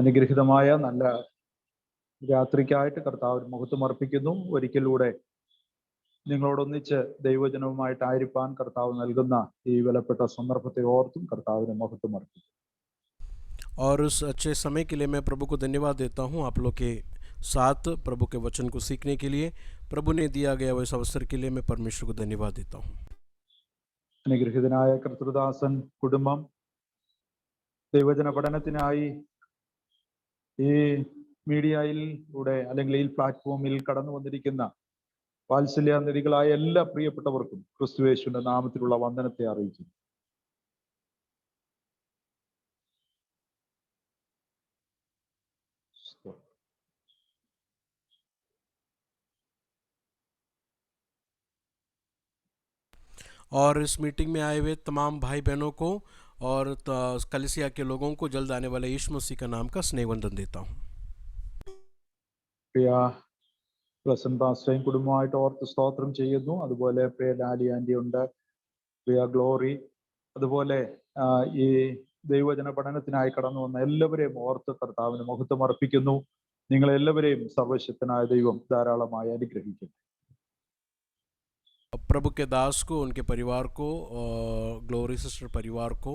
അനുഗ്രഹീതമായ നല്ല രാത്രിക്കായിട്ട് കർത്താവിന് മഹത്വം അർപ്പിക്കുന്നു. ഒരിക്കലൂടെ നിങ്ങളോടൊന്നിച്ച് ദൈവജനവുമായിട്ടായിരിക്കാൻ കർത്താവ് നൽകുന്ന ഈ വിലപ്പെട്ട സന്ദർഭത്തെ ഓർത്തും കർത്താവിന് മഹത്വം അർപ്പിക്കുന്നു. और उस अच्छे समय के लिए मैं प्रभु को धन्यवाद देता हूँ आप लोग के साथ प्रभु के वचन को सीखने के लिए प्रभु ने दिया गया इस अवसर के लिए मैं परमेश्वर को धन्यवाद देता हूँ. അനുഗ്രഹീതനായ കർത്തൃദാസൻ കുടുംബം ദൈവജന പഠനത്തിനായി ഈ മീഡിയയിലൂടെ അല്ലെങ്കിൽ ഈ പ്ലാറ്റ്ഫോമിൽ കടന്നു വന്നിരിക്കുന്ന വാത്സല്യാന്തരികളായ എല്ലാ പ്രിയപ്പെട്ടവർക്കും ക്രിസ്തുയേശുവിന്റെ നാമത്തിലുള്ള വന്ദനത്തെ അറിയിക്കുന്നു. और इस मीटिंग में आए हुए तमाम भाई बहनों को और कलीसिया के लोगों को जल्द आने वाले यीशु मसीह का नाम का स्नेहवंदन देता हूँ. പ്രിയ പ്രസന്റ് പാസ്റ്ററേയും കുടുംബമായിട്ട് ഓർത്ത് സ്തോത്രം ചെയ്യുന്നു. അതുപോലെ പ്രിയ ഡാലി ആന്റി ഉണ്ട്, പ്രിയ ഗ്ലോറി, അതുപോലെ ഈ ദൈവജന പഠനത്തിനായി കടന്നു വന്ന എല്ലാവരെയും ഓർത്ത് കർത്താവിന് മഹത്വം അർപ്പിക്കുന്നു. നിങ്ങളെല്ലാവരെയും സർവശക്തനായ ദൈവം ധാരാളമായി അനുഗ്രഹിക്കുന്നു. प्रभु के दास को, उनके परिवार को, ग्लोरी सिस्टर परिवार को,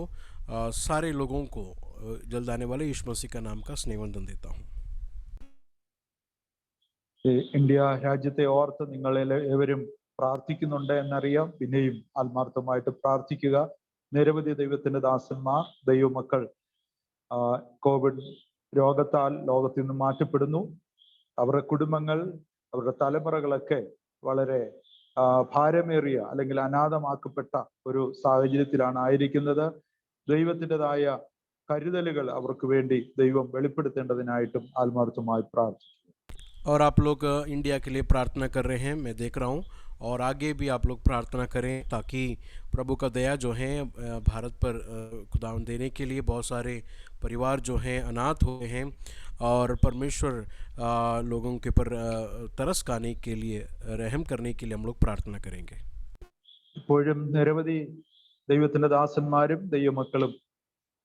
सारे लोगों को जल्द आने वाले यीशु मसीह का नाम का स्नेहवंदन देता हूँ. ഇന്ത്യ രാജ്യത്തെ ഓർത്ത് നിങ്ങൾ ഏവരും പ്രാർത്ഥിക്കുന്നുണ്ട് എന്നറിയാം. പിന്നെയും ആത്മാർത്ഥമായിട്ട് പ്രാർത്ഥിക്കുക. നിരവധി ദൈവത്തിന്റെ ദാസന്മാർ, ദൈവമക്കൾ കോവിഡ് രോഗത്താൽ ലോകത്തിൽ നിന്ന് മാറ്റപ്പെടുന്നു. അവരുടെ കുടുംബങ്ങൾ, അവരുടെ തലമുറകളൊക്കെ വളരെ ഭാരമേറിയ അല്ലെങ്കിൽ അനാഥമാക്കപ്പെട്ട ഒരു സാഹചര്യത്തിലാണ് ആയിരിക്കുന്നത്. ദൈവത്തിൻ്റെതായ കരുതലുകൾ അവർക്ക് വേണ്ടി ദൈവം വെളിപ്പെടുത്തേണ്ടതിനായിട്ടും ആത്മാർത്ഥമായി പ്രാർത്ഥിക്കുന്നു. और आप लोग इंडिया के लिए प्रार्थना कर रहे हैं, मैं देख रहा हूँ, और आगे भी आप लोग प्रार्थना करें ताकि प्रभु का दया जो है भारत पर खुदावंद देने के लिए बहुत सारे परिवार जो हैं अनाथ हुए हैं और परमेश्वर लोगों के पर तरस खाने के लिए, रहम करने के लिए हम लोग प्रार्थना करेंगे. ഇപ്പോഴും നിരവധി ദൈവത്തിന്റെ ദാസന്മാരും ദൈവമക്കളും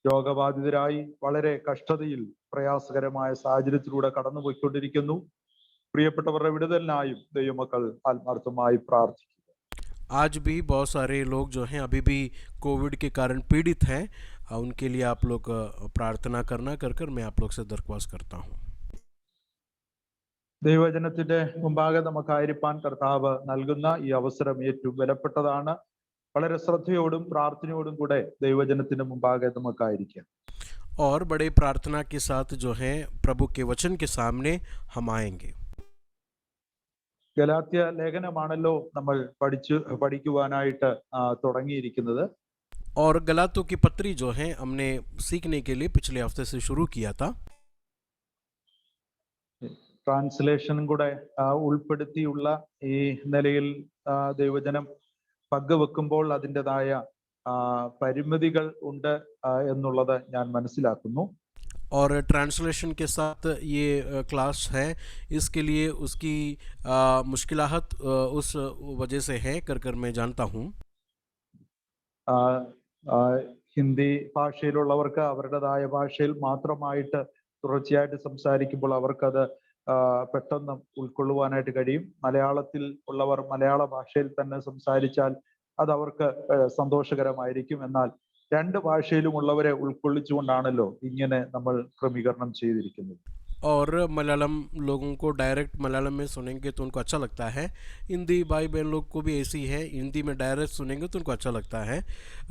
രോഗബാധിതരായി വളരെ കഷ്ടതയിൽ പ്രയാസകരമായ സാഹചര്യത്തിലൂടെ കടന്നുപോയിക്കൊണ്ടിരിക്കുന്നു. പ്രിയപ്പെട്ടവരുടെ വിടുതലിനായും ദൈവമക്കൾ ആത്മാർത്ഥമായി പ്രാർത്ഥിക്കുക. आज भी बहुत सारे लोग जो हैं अभी भी कोविड के कारण पीड़ित हैं, उनके लिए आप लोग प्रार्थना करना कर मैं आप लोग से दरख्वास्त करता हूँ. ദൈവജനത്തിന്റെ മുമ്പാകെ നമുക്കായിരിക്കാൻ കർത്താവ് നൽകുന്ന ഈ അവസരം ഏറ്റവും വിലപ്പെട്ടതാണ്. വളരെ ശ്രദ്ധയോടും പ്രാർത്ഥനയോടും കൂടെ ദൈവജനത്തിന്റെ മുമ്പാകെ നമുക്കായിരിക്കാം. और बड़े प्रार्थना के साथ जो है प्रभु के वचन के सामने हम आएंगे. ഗലാത്യ ലേഖനമാണല്ലോ നമ്മൾ പഠിക്കുവാനായിട്ട് തുടങ്ങിയിരിക്കുന്നത്. और गलातों की पत्री जो है हमने सीखने के लिए पिछले हफ्ते से शुरू किया था. ട്രാൻസ്ലേഷനും കൂടെ ഉൾപ്പെടുത്തിയുള്ള ഈ നിലയിൽ ദൈവജനം പങ്കുവെക്കുമ്പോൾ അതിൻ്റെതായ പരിമിതികൾ ഉണ്ട് എന്നുള്ളത് ഞാൻ മനസ്സിലാക്കുന്നു. और ट्रांसलेशन के साथ ये क्लास है, इसके लिए उसकी मुश्किलात उस वजह से है कर मैं जानता हूँ. ഹിന്ദി ഭാഷയിലുള്ളവർക്ക് അവരുടേതായ ഭാഷയിൽ മാത്രമായിട്ട് തുടർച്ചയായിട്ട് സംസാരിക്കുമ്പോൾ അവർക്കത് പെട്ടെന്ന് ഉൾക്കൊള്ളുവാനായിട്ട് കഴിയും. മലയാളത്തിൽ ഉള്ളവർ മലയാള ഭാഷയിൽ തന്നെ സംസാരിച്ചാൽ അത് അവർക്ക് സന്തോഷകരമായിരിക്കും. എന്നാൽ രണ്ട് ഭാഷയിലും ഉള്ളവരെ ഉൾക്കൊള്ളിച്ചുകൊണ്ടാണല്ലോ ഇങ്ങനെ നമ്മൾ ക്രമീകരണം ചെയ്തിരിക്കുന്നത്. और मलयालम लोगों को डायरेक्ट मलयालम में सुनेंगे तो उनको अच्छा लगता है. हिंदी भाई बहन लोग को भी ऐसी है, हिंदी में डायरेक्ट सुनेंगे तो उनको अच्छा लगता है.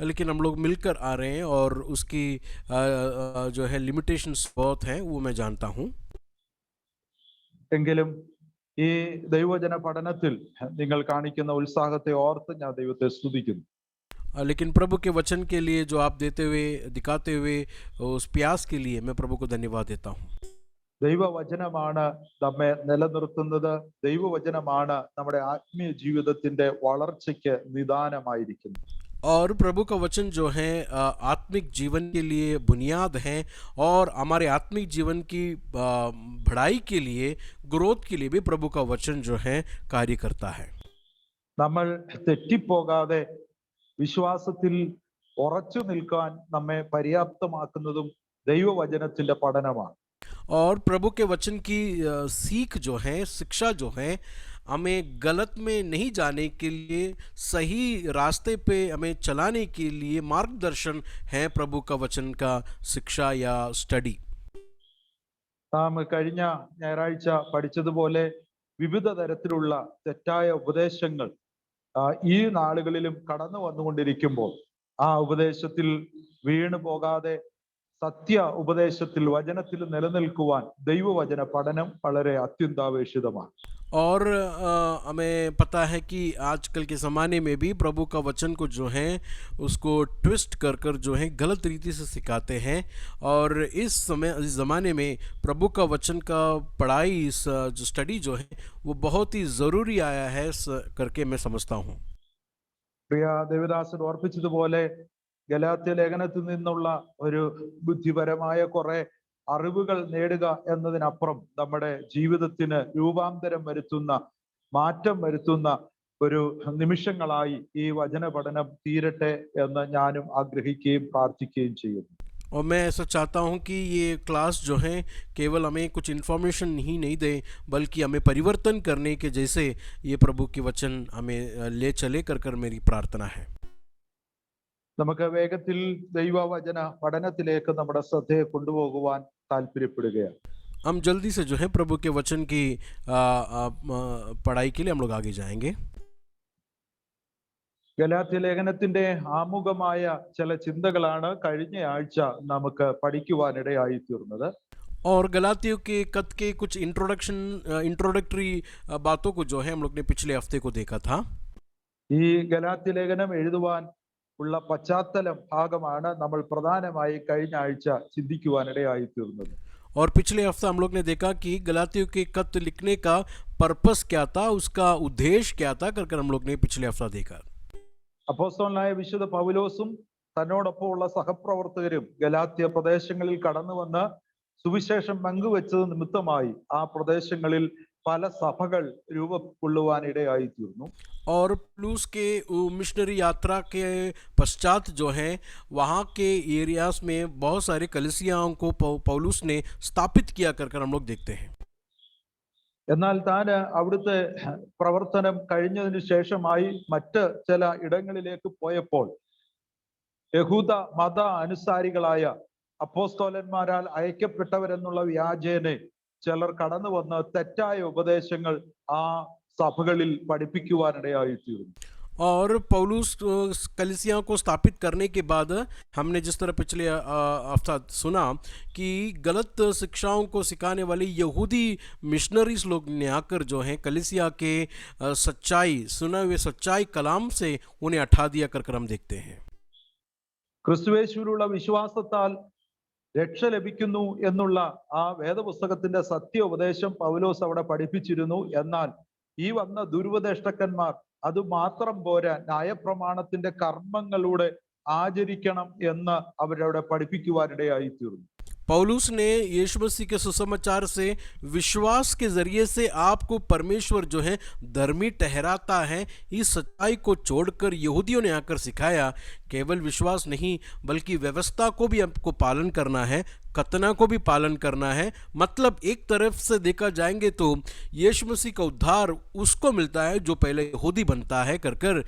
लेकिन हम लोग मिलकर आ रहे हैं और उसकी जो है लिमिटेशंस बहुत हैं, वो मैं जानता हूँ. എങ്കിലും ഈ ദൈവജന പഠനത്തിൽ നിങ്ങൾ കാണിക്കുന്ന ഉത്സാഹത്തെ ഓർത്ത് ഞാൻ ദൈവത്തെ സ്തുതിക്കുന്നു. लेकिन प्रभु के वचन के लिए जो आप देते हुए दिखाते हुए उस प्यास के लिए मैं प्रभु को धन्यवाद देता हूँ. ദൈവവചനമാണ് നമ്മെ നിലനിർത്തുന്നത്. ദൈവവചനമാണ് നമ്മുടെ ആത്മീയ ജീവിതത്തിന്റെ വളർച്ചയ്ക്ക് നിദാനമായിരിക്കുന്നത്. और प्रभु का वचन जो है आत्मिक जीवन के लिए बुनियाद है और हमारे आत्मिक जीवन की बढ़ाई के लिए, ग्रोथ के लिए भी प्रभु का वचन जो है कार्य करता है. നമ്മൾ തെറ്റിപ്പോകാതെ വിശ്വാസത്തിൽ ഉറച്ചു നിൽക്കാൻ നമ്മെ പര്യാപ്തമാക്കുന്നതും ദൈവവചനത്തിന്റെ പഠനമാണ്. और प्रभु के वचन की सीख जो है, शिक्षा जो है, हमें गलत में नहीं जाने के लिए, सही रास्ते पे हमें चलाने के लिए मार्गदर्शन है प्रभु का वचन का शिक्षा या स्टडी। നാം കഴിഞ്ഞ ഞായറാഴ്ച പഠിച്ചതുപോലെ വിവിധ തരത്തിലുള്ള തെറ്റായ ഉപദേശങ്ങൾ ഈ നാളുകളിലും കടന്നു വന്നുകൊണ്ടിരിക്കുമ്പോൾ ആ ഉപദേശത്തിൽ വീണു പോകാതെ സത്യ ഉപദേശത്തിൽ വചനത്തിൽ നിലനിൽക്കുവാൻ ദൈവവചന പഠനം വളരെ അത്യന്താപേക്ഷിതമാണ്. और हमें पता है कि आजकल के ज़माने में भी प्रभु का वचन को जो है उसको ट्विस्ट कर कर जो है गलत रीति से सिखाते हैं। और इस ज़माने में प्रभु का वचन का पढ़ाई, इस जो स्टडी जो है वो बहुत ही ज़रूरी आया है करके मैं समझता हूँ। പ്രിയ ദേവദാസൻ ഓർപ്പിച്ചതുപോലെ ഗലാത്യ ലേഖനത്തിൽ നിന്നുള്ള ഒരു ബുദ്ധിപരമായ കുറെ അറിവുകൾ നേടുക എന്നതിനപ്പുറം നമ്മുടെ ജീവിതത്തിന് രൂപാന്തരം വരുത്തുന്ന, മാറ്റം വരുത്തുന്ന ഒരു നിമിഷങ്ങളായി ഈ വചന പഠനം തീരട്ടെ എന്ന് ഞാനും ആഗ്രഹിക്കുകയും പ്രാർത്ഥിക്കുകയും ചെയ്യുന്നു. और मैं ऐसा चाहता हूँ कि ये क्लास जो है केवल हमें कुछ इन्फॉर्मेशन ही नहीं दे, बल्कि हमें परिवर्तन करने के जैसे ये प्रभु के वचन हमें ले चले कर मेरी प्रार्थना है। നമുക്ക് വേഗത്തിൽ ദൈവവചന പഠനത്തിലേക്ക് നമ്മുടെ ശ്രദ്ധയെ കൊണ്ടുപോകുവാൻ താല്പര്യപ്പെടുകയാണ്. हम जल्दी से जो है प्रभु के वचन की पढ़ाई के लिए हम लोग आगे जाएंगे। ഗലാത്യ ലേഖനത്തിന്റെ ആമുഖമായ ചില ചിന്തകളാണ് കഴിഞ്ഞ ആഴ്ച നമുക്ക് പഠിക്കുവാനിടയായി തീർന്നത്. और गलातियों के कत के कुछ इंट्रोडक्टरी बातों को जो है हम लोग ने पिछले हफ्ते को देखा था। ഈ ഗലാത്യ ലേഖനം എഴുതുവാൻ ഉള്ള പശ്ചാത്തലം ഭാഗമാണ് നമ്മൾ പ്രധാനമായി കഴിഞ്ഞ ആഴ്ച ചിന്തിക്കുവാനിടയായി തീർന്നത്. और पिछले हफ्ते हम लोग ने देखा कि गलातियों के खत लिखने का पर्पस क्या था, उसका उद्देश्य क्या था कर हम लोग ने पिछले हफ्ता देखा। അപ്പോസ്തലനായ വിശുദ്ധ പൗലോസും തന്നോടൊപ്പമുള്ള സഹപ്രവർത്തകരും ഗലാത്യ പ്രദേശങ്ങളിൽ കടന്നു വന്ന് സുവിശേഷം പങ്കുവെച്ചത് നിമിത്തമായി ആ പ്രദേശങ്ങളിൽ പല സഭകൾ രൂപകൊള്ളുവാനിടയായി തീർന്നു. और पौलुस के मिशनरी यात्रा के पश्चात जो है वहाँ के एरियाज में बहुत सारे कलीसियाओं को पौलुस ने स्थापित किया कर हम लोग देखते हैं। എന്നാൽ താൻ അവിടുത്തെ പ്രവർത്തനം കഴിഞ്ഞതിന് ശേഷമായി മറ്റ് ചില ഇടങ്ങളിലേക്ക് പോയപ്പോൾ യഹൂദ മത അനുസാരികളായ അപ്പോസ്തോലന്മാരാൽ അയക്കപ്പെട്ടവരെന്നുള്ള വ്യാജേനെ ചിലർ കടന്നു വന്ന് തെറ്റായ ഉപദേശങ്ങൾ ആ സഭകളിൽ പഠിപ്പിക്കുവാനിടയായി തീർന്നു. और पौलुस कलीसिया को स्थापित करने के बाद हमने जिस तरह पिछले हफ्ता सुना कि गलत शिक्षाओं को सिखाने वाले यहूदी मिशनरीज लोग ने आकर जो हैं कलीसिया के सच्चाई, सुना हुए सच्चाई कलाम से उन्हें हटा दिया कर हम देखते हैं। ക്രിസ്തുയേശുവിലുള്ള വിശ്വാസത്താൽ രക്ഷ ലഭിക്കുന്നു എന്നുള്ള ആ വേദപുസ്തകത്തിന്റെ സത്യ ഉപദേശം പൗലോസ് അവിടെ പഠിപ്പിച്ചിരുന്നു. എന്നാൽ ഈ വന്ന ദുരുപദേഷ്ടക്കന്മാർ അത് മാത്രം പോരാ, ന്യായപ്രമാണത്തിന്റെ കർമ്മങ്ങളിലൂടെ ആചരിക്കണം എന്ന് അവരവിടെ പഠിപ്പിക്കുവാനിടയായി തീർന്നു. पौलुस ने यीशु मसीह के सुसमाचार से विश्वास के जरिए से आपको परमेश्वर जो है धर्मी ठहराता है, इस सच्चाई को छोड़कर यहूदियों ने आकर सिखाया केवल विश्वास नहीं बल्कि व्यवस्था को भी आपको पालन करना है, कतना को भी पालन करना है। मतलब एक तरफ से देखा जाएंगे तो यीशु मसीह का उद्धार उसको मिलता है जो पहले यहूदी बनता है कर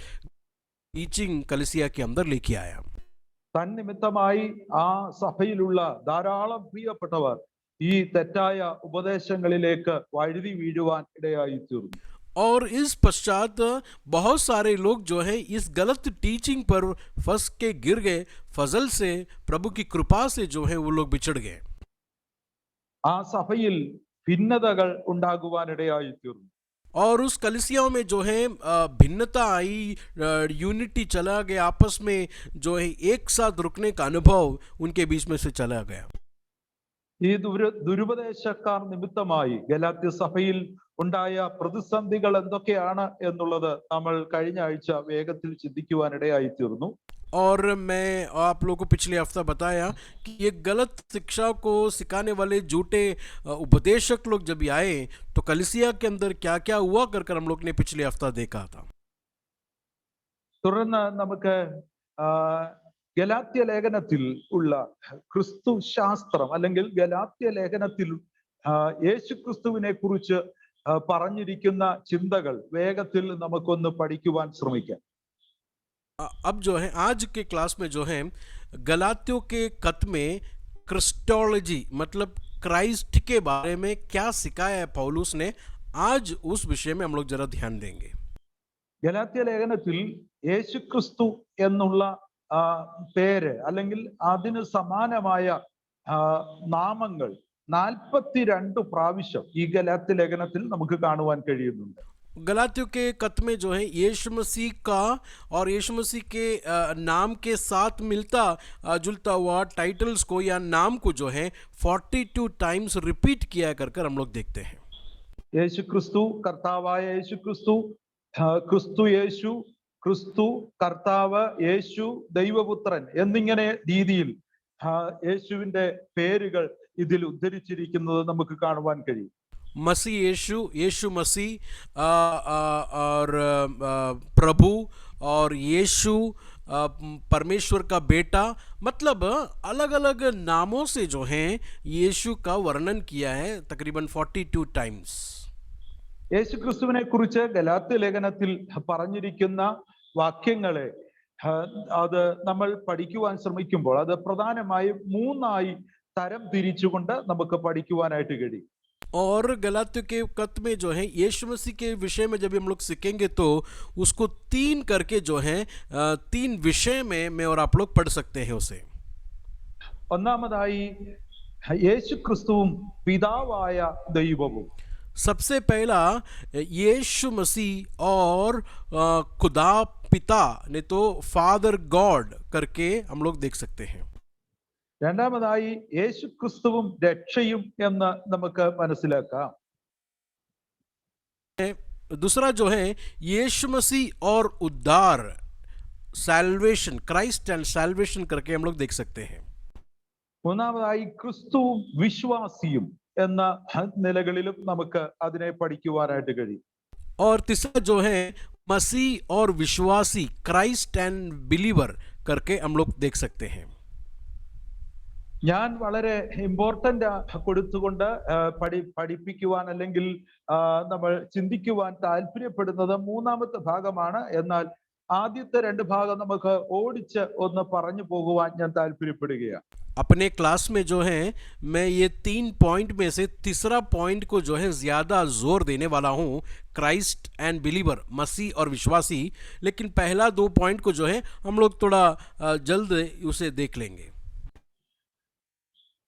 टीचिंग कलीसिया के अंदर लेके आया। തന്നിമിത്തമായി ആ സഭയിലുള്ള ധാരാളം പ്രിയപ്പെട്ടവർ ഈ തെറ്റായ ഉപദേശങ്ങളിലേക്ക് വഴുതി വീഴുവാൻ ഇടയായി തീർന്നു. और इस पश्चात बहुत सारे लोग जो है इस गलत टीचिंग पर फंस के गिर गए, फजल से, प्रभु की कृपा से जो है वो लोग बिछड़ गए। ആ സഭയിൽ ഭിന്നതകൾ ഉണ്ടാകുവാനിടയായി തീർന്നു. और उस कलीसियाओं में जो है भिन्नता आई, यूनिटी चला गया, आपस में जो है एक साथ रुकने का अनुभव उनके बीच में से चला गया। ഈ ദുരുപദേശക്കാർ നിമിത്തമായി ഗലാത്യ സഭയിൽ ഉണ്ടായ പ്രതിസന്ധികൾ എന്തൊക്കെയാണ് എന്നുള്ളത് നമ്മൾ കഴിഞ്ഞ ആഴ്ച വേഗത്തിൽ ചിന്തിക്കുവാനിടയായി തീർന്നു. और मैं आप लोगों को पिछले हफ्ता बताया कि ये गलत शिक्षा को सिखाने वाले झूठे उपदेशक लोग जब आए तो कलीसिया के अंदर क्या क्या हुआ कर हम लोग ने पिछले हफ्ता देखा था। തുടർന്ന് നമുക്ക് ഗലാത്യ ലേഖനത്തിൽ ഉള്ള ക്രിസ്തു ശാസ്ത്രം അല്ലെങ്കിൽ ഗലാത്യ ലേഖനത്തിൽ യേശു ക്രിസ്തുവിനെ കുറിച്ച് പറഞ്ഞിരിക്കുന്ന ചിന്തകൾ വേഗത്തിൽ നമുക്കൊന്ന് പഠിക്കുവാൻ ശ്രമിക്കാം. अब जो है आज के क्लास में जो है गलातियों के खत में क्रिस्टोलॉजी मतलब क्राइस्ट के बारे में क्या सिखाया है पौलुस ने, आज उस विषय में हम लोग जरा ध्यान देंगे. ഗലാത്യ ലേഖനത്തിൽ യേശു ക്രിസ്തു എന്നുള്ള പേര് അല്ലെങ്കിൽ അതിന് സമാനമായ നാമങ്ങൾ 42 പ്രാവശ്യം ഈ ഗലാത്യ ലേഖനത്തിൽ നമുക്ക് കാണുവാൻ കഴിയുന്നുണ്ട്. गलातियों के खत में जो है यीशु मसीह का और यीशु मसीह के नाम के साथ मिलता जुलता हुआ टाइटल्स को या नाम को जो है 42 टाइम्स रिपीट किया कर हम लोग देखते हैं. യേശു ക്രിസ്തു, കർത്താവായ യേശു ക്രിസ്തു, ക്രിസ്തു യേശു, ക്രിസ്തു കർത്താവ്, യേശു ദൈവപുത്രൻ എന്നിങ്ങനെ രീതിയിൽ യേശുവിന്റെ പേരുകൾ ഇതിൽ ഉദ്ധരിച്ചിരിക്കുന്നത് നമുക്ക് കാണുവാൻ കഴിയും. मसीह यीशु, यीशु मसीह और प्रभु और यीशु परमेश्वर का बेटा, मतलब अलग अलग नामों से जो हैं यीशु का वर्णन किया है तकरीबन 42 टाइम्स. യേശു ക്രിസ്തുവിനെ കുറിച്ച് ഗലാത്യ ലേഖനത്തിൽ പറഞ്ഞിരിക്കുന്ന വാക്യങ്ങളെ അത് നമ്മൾ പഠിക്കുവാൻ ശ്രമിക്കുമ്പോൾ അത് പ്രധാനമായും 3 തരം തിരിച്ചുകൊണ്ട് നമുക്ക് പഠിക്കുവാനായിട്ട് കഴിയും. और गलातियों के खत में जो है यीशु मसीह के विषय में जब हम लोग सीखेंगे तो उसको 3 करके जो है 3 विषय में मैं और आप लोग पढ़ सकते हैं उसे. ഒന്നാമതായി യേശു ക്രിസ്തുവും പിതാവായ ദൈവവും. सबसे पहला यीशु मसीह और खुदा पिता ने तो फादर गॉड करके हम लोग देख सकते हैं. രണ്ടാമതായി യേശു ക്രിസ്തുവും രക്ഷയും എന്ന് നമുക്ക് മനസ്സിലാക്കാം. दूसरा जो है यीशु मसीह और उद्धार, सैल्वेशन, क्राइस्ट एंड सैल्वेशन करके हम लोग देख सकते हैं. മൂന്നാമതായി ക്രിസ്തുവും വിശ്വാസിയും എന്ന നിലകളിലും നമുക്ക് അതിനെ പഠിക്കുവാനായിട്ട് കഴിയും. और तीसरा जो है मसीह और विश्वासी, क्राइस्ट एंड बिलीवर करके हम लोग देख सकते हैं. ഞാൻ വളരെ ഇമ്പോർട്ടന്റ് കൊടുത്തുകൊണ്ട് പഠിപ്പിക്കുവാൻ അല്ലെങ്കിൽ നമ്മൾ ചിന്തിക്കുവാൻ താല്പര്യപ്പെടുന്നത് 3ാമത്തെ ഭാഗമാണ്. എന്നാൽ ആദ്യത്തെ 2 ഭാഗം നമുക്ക് ഓടിച്ച് ഒന്ന് പറഞ്ഞു പോകുവാൻ ഞാൻ താല്പര്യപ്പെടുകയാണ്. अपने क्लास में जो है मैं ये 3 पॉइंट में से तीसरा पॉइंट को जो है ज़्यादा जोर देने वाला हूँ, क्राइस्ट एंड बिलीवर, मसीह और विश्वासी. लेकिन पहला 2 पॉइंट को जो है हम लोग थोड़ा जल्द उसे देख लेंगे.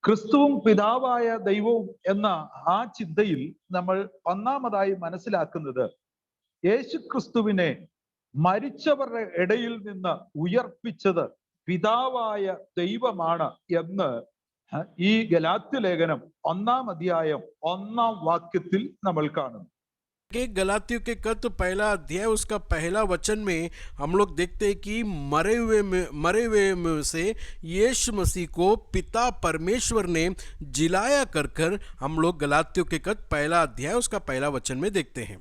ക്രിസ്തുവും പിതാവായ ദൈവവും എന്ന ആ ചിന്തയിൽ നമ്മൾ ഒന്നാമതായി മനസ്സിലാക്കുന്നത് യേശു ക്രിസ്തുവിനെ മരിച്ചവരുടെ ഇടയിൽ നിന്ന് ഉയർപ്പിച്ചത് പിതാവായ ദൈവമാണ് എന്ന് ഈ ഗലാത്യ ലേഖനം 1-ാം അധ്യായം 1-ാം വാക്യത്തിൽ നമ്മൾ കാണുന്നു. गलातियों के खत पहला अध्याय उसका पहला वचन में हम लोग देखते हैं कि मरे हुए में से यीशु मसीह को पिता परमेश्वर ने जिलाया कर हम लोग गलातियों के खत पहला अध्याय उसका पहला वचन में देखते हैं.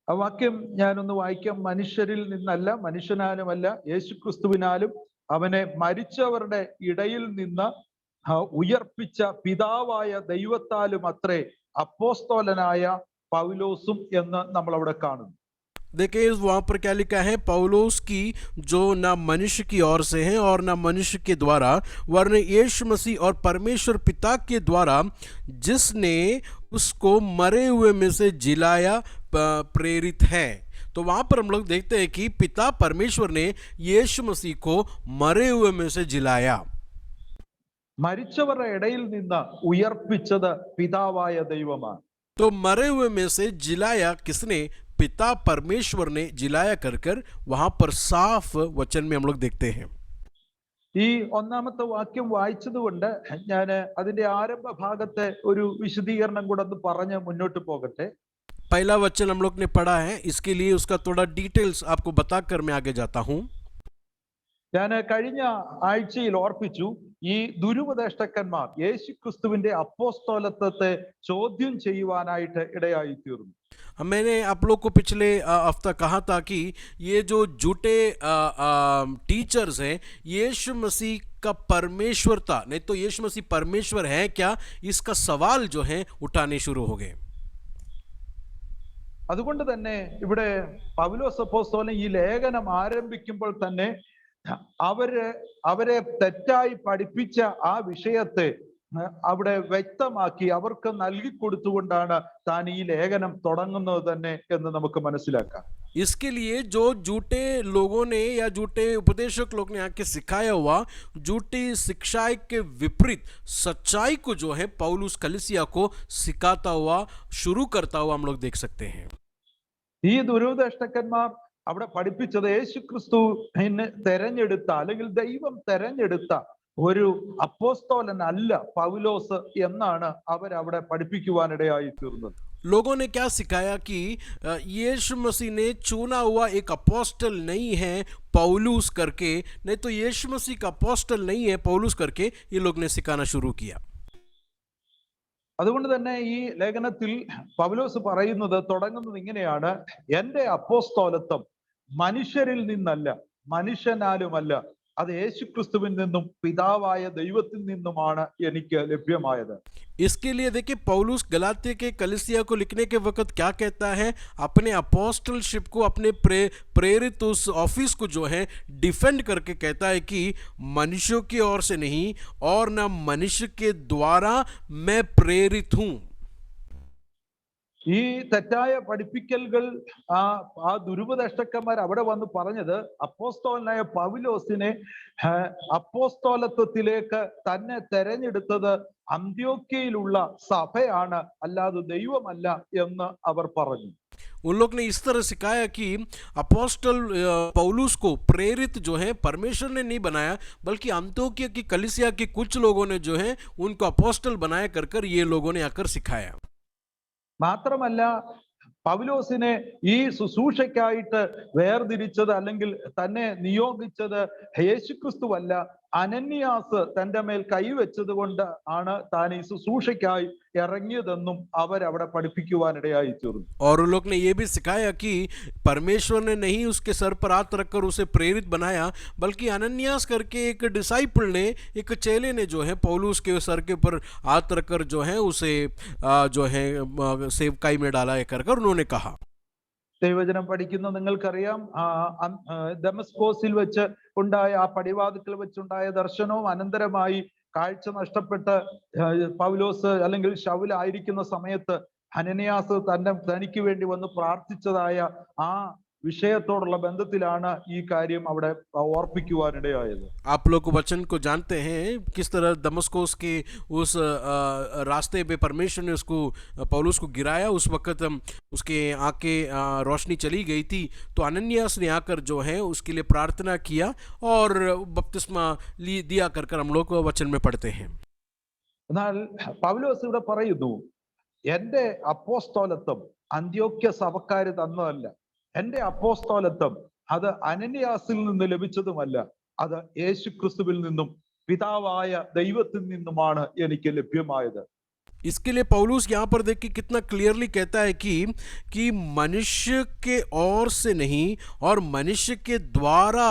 ആ വാക്യം ഞാനൊന്ന് വായിക്കാം. മനുഷ്യരിൽ നിന്നല്ല, മനുഷ്യനാലുമല്ല, യേശു ക്രിസ്തുവിനാലും അവനെ മരിച്ചവരുടെ ഇടയിൽ നിന്ന് ഉയർപ്പിച്ച പിതാവായ ദൈവത്താലും അത്രേ അപ്പോസ്തലനായ പൗലോസും എന്ന് നമ്മൾ അവിടെ കാണുന്നു. देखिए वहां पर क्या लिखा है, पौलुस की जो ना मनुष्य की ओर से है और ना मनुष्य के द्वारा, वरन यीशु मसीह और परमेश्वर पिता के द्वारा जिसने उसको मरे हुए में से जिलाया प्रेरित है. तो वहां पर हम लोग देखते हैं कि पिता परमेश्वर ने यीशु मसीह को मरे हुए में से जिलाया. മരിച്ചവരുടെ ഇടയിൽ നിന്ന് ഉയർപ്പിച്ചത് പിതാവായ ദൈവമാണ്. तो मरे हुए में से जिलाया किसने? पिता परमेश्वर ने जिलाया कर वहां पर साफ वचन में हम लोग देखते हैं. ഈ 1-ാമത്തെ വാക്യം വായിച്ചതുകൊണ്ട് ഞാൻ അതിന്റെ ആരംഭ ഭാഗത്തെ ഒരു വിശദീകരണം കൂടെ ഒന്ന് പറഞ്ഞ് മുന്നോട്ട് പോകട്ടെ. पहला वचन हम लोग ने पढ़ा है, इसके लिए उसका थोड़ा डिटेल्स आपको बताकर मैं आगे जाता हूं. ഞാൻ കഴിഞ്ഞ ആഴ്ചയിൽ ഓർപ്പിച്ചു, ഈ ദുരുപദേഷ്ടക്കന്മാർ യേശു ക്രിസ്തുവിന്റെ അപ്പോസ്തലത്വത്തെ ചോദ്യം ചെയ്യുവാനായിട്ട് ഇടയായി തീർന്നു. मैंने आप लोग को पिछले हफ्ता कहा था कि ये जो झूठे टीचर्स हैं, यीशु मसीह का परमेश्वरता नहीं तो यीशु मसीह परमेश्वर है क्या, इसका सवाल जो है उठाने शुरू हो गए। അതുകൊണ്ട് തന്നെ ഇവിടെ പൗലോസ് അപ്പോസ്തലൻ ഈ ലേഖനം ആരംഭിക്കുമ്പോൾ തന്നെ അവരെ തെറ്റായി പഠിപ്പിച്ച ആ വിഷയത്തെ അവിടെ വ്യക്തമാക്കി അവർക്ക് നൽകി കൊടുത്തുകൊണ്ടാണ് താൻ ഈ ലേഖനം തുടങ്ങുന്നത് തന്നെ എന്ന് നമുക്ക് മനസ്സിലാക്കാം। इसके लिए जो झूठे लोगों ने या झूठे उपदेशक लोग ने आके सिखाया हुआ झूठी शिक्षाएं के विपरीत सच्चाई को जो है पौलुस कलीसिया को सिखाता हुआ शुरू करता हुआ हम लोग देख सकते हैं। ഈ ദുരുപദേഷ്ടന്മാർ അവിടെ പഠിപ്പിച്ചത് യേശുക്രിസ്തു തെരഞ്ഞെടുത്ത അല്ലെങ്കിൽ ദൈവം തെരഞ്ഞെടുത്ത ഒരു അപ്പോസ്തലൻ അല്ല പൗലോസ് എന്നാണ് അവരവിടെ പഠിപ്പിക്കുവാനിടയായി തീർന്നത്। लोगों ने क्या सिखाया कि यीशु मसीह ने चुना हुआ एक अपोस्टल नहीं है पौलुस करके, नहीं तो यीशु मसीह का अपोस्टल नहीं है पौलुस करके ये लोग ने सिखाना शुरू किया। അതുകൊണ്ട് തന്നെ ഈ ലേഖനത്തിൽ പൗലോസ് പറയുന്നത് തുടങ്ങുന്നത് ഇങ്ങനെയാണ്: എന്റെ അപ്പോസ്തലത്വം മനുഷ്യരിൽ നിന്നല്ല, മനുഷ്യനാലുമല്ല, അത് യേശുക്രിസ്തുവിൽ നിന്നും പിതാവായ ദൈവത്തിൽ നിന്നുമാണ് എനിക്ക് ലഭ്യമായത്। इसके लिए देखिए पौलुस गलातिया के कलीसिया को लिखने के वक्त क्या कहता है, अपने अपोस्टलशिप को, अपने प्रेरित उस ऑफिस को जो है डिफेंड करके कहता है कि मनुष्यों की ओर से नहीं और न मनुष्य के द्वारा मैं प्रेरित हूं। ഈ തെറ്റായ പഠിപ്പിക്കലുകൾ ആ ദുരുപദേഷ്ടന്മാർ അവിടെ വന്ന് പറഞ്ഞത് അപ്പോസ്തലനായ പൗലോസിനെ അപ്പോസ്തലത്വത്തിലേക്ക് തന്നെ തെരഞ്ഞെടുത്തത് അന്ത്യോക്യയിലുള്ള സഭയാണ്, അല്ലാതെ ദൈവമല്ല എന്ന് അവർ പറഞ്ഞു। उन लोग ने इस तरह सिखाया कि अपोस्टल पौलुस को प्रेरित जो है परमेश्वर ने नहीं बनाया, बल्कि अंत्योक्या की कलीसिया के कुछ लोगों ने जो है उनको अपोस्टल बनाया कर ये लोगों ने आकर सिखाया। മാത്രമല്ല പൗലോസിനെ ഈ ശുശ്രൂഷയ്ക്കായിട്ട് വേർതിരിച്ചത് അല്ലെങ്കിൽ തന്നെ നിയോഗിച്ചത് യേശുക്രിസ്തുവല്ല, അനന്യാസ് തന്റെ മേൽ കൈവച്ചത് കൊണ്ട് ആണ് താൻ ഈ ശുശ്രൂഷയ്ക്കായി ഇറങ്ങിയതെന്നും അവരവിടെ പഠിപ്പിക്കുവാനിടയായി തീർന്നു। और उन लोग ने ये भी सिखाया कि परमेश्वर ने नहीं उसके सर पर हाथ रखकर उसे प्रेरित बनाया, बल्कि अनन्यास करके एक डिसाइपल ने, एक चेले ने जो है पौलुस के सर के ऊपर हाथ रखकर जो है उसे जो है सेवकाई में डाला कर उन्होंने कहा। ദൈവവചനം പഠിക്കുന്ന നിങ്ങൾക്കറിയാം, ദമസ്കോസിൽ വെച്ച് ഉണ്ടായ ആ പടിവാതിക്കൽ വെച്ചുണ്ടായ ദർശനവും അനന്തരമായി കാഴ്ച നഷ്ടപ്പെട്ട് പൗലോസ് അല്ലെങ്കിൽ ശൗൽ ആയിരിക്കുന്ന സമയത്ത് അനനിയാസ് തനിക്ക് വേണ്ടി വന്ന് പ്രാർത്ഥിച്ചതായ ആ വിഷയത്തോടുള്ള ബന്ധത്തിലാണ് ഈ കാര്യം അവിടെ ഓർപ്പിക്കുവാനിടയായത്। आप लोग को वचन को जानते हैं किस तरह दमस्कोस के उस रास्ते पे परमेश्वर ने उसको पौलुस को गिराया, उस वक्त उसके आंखें रोशनी चली गई थी, तो अनन्यास ने आकर जो है उसके लिए प्रार्थना किया और बपतिस्मा दिया कर हम लोग वचन में पढ़ते हैं। എന്നാൽ പൗലോസ് ഇവിടെ പറയുന്നു, എന്റെ അപ്പോസ്തലത്വം അന്ത്യോക്യ സഭക്കാര് തന്നതല്ല, എന്റെ അപ്പോസ്തലത്വം അത് അനന്യാസിൽ നിന്ന് ലഭിച്ചതുമല്ല, അത് യേശുക്രിസ്തുവിൽ നിന്നും പിതാവായ ദൈവത്തിൽ നിന്നുമാണ് എനിക്ക് ലഭ്യമായത്। इसके लिए पौलुस यहाँ पर देखिए कितना क्लियरली कहता है कि मनुष्य के ओर से नहीं और मनुष्य के द्वारा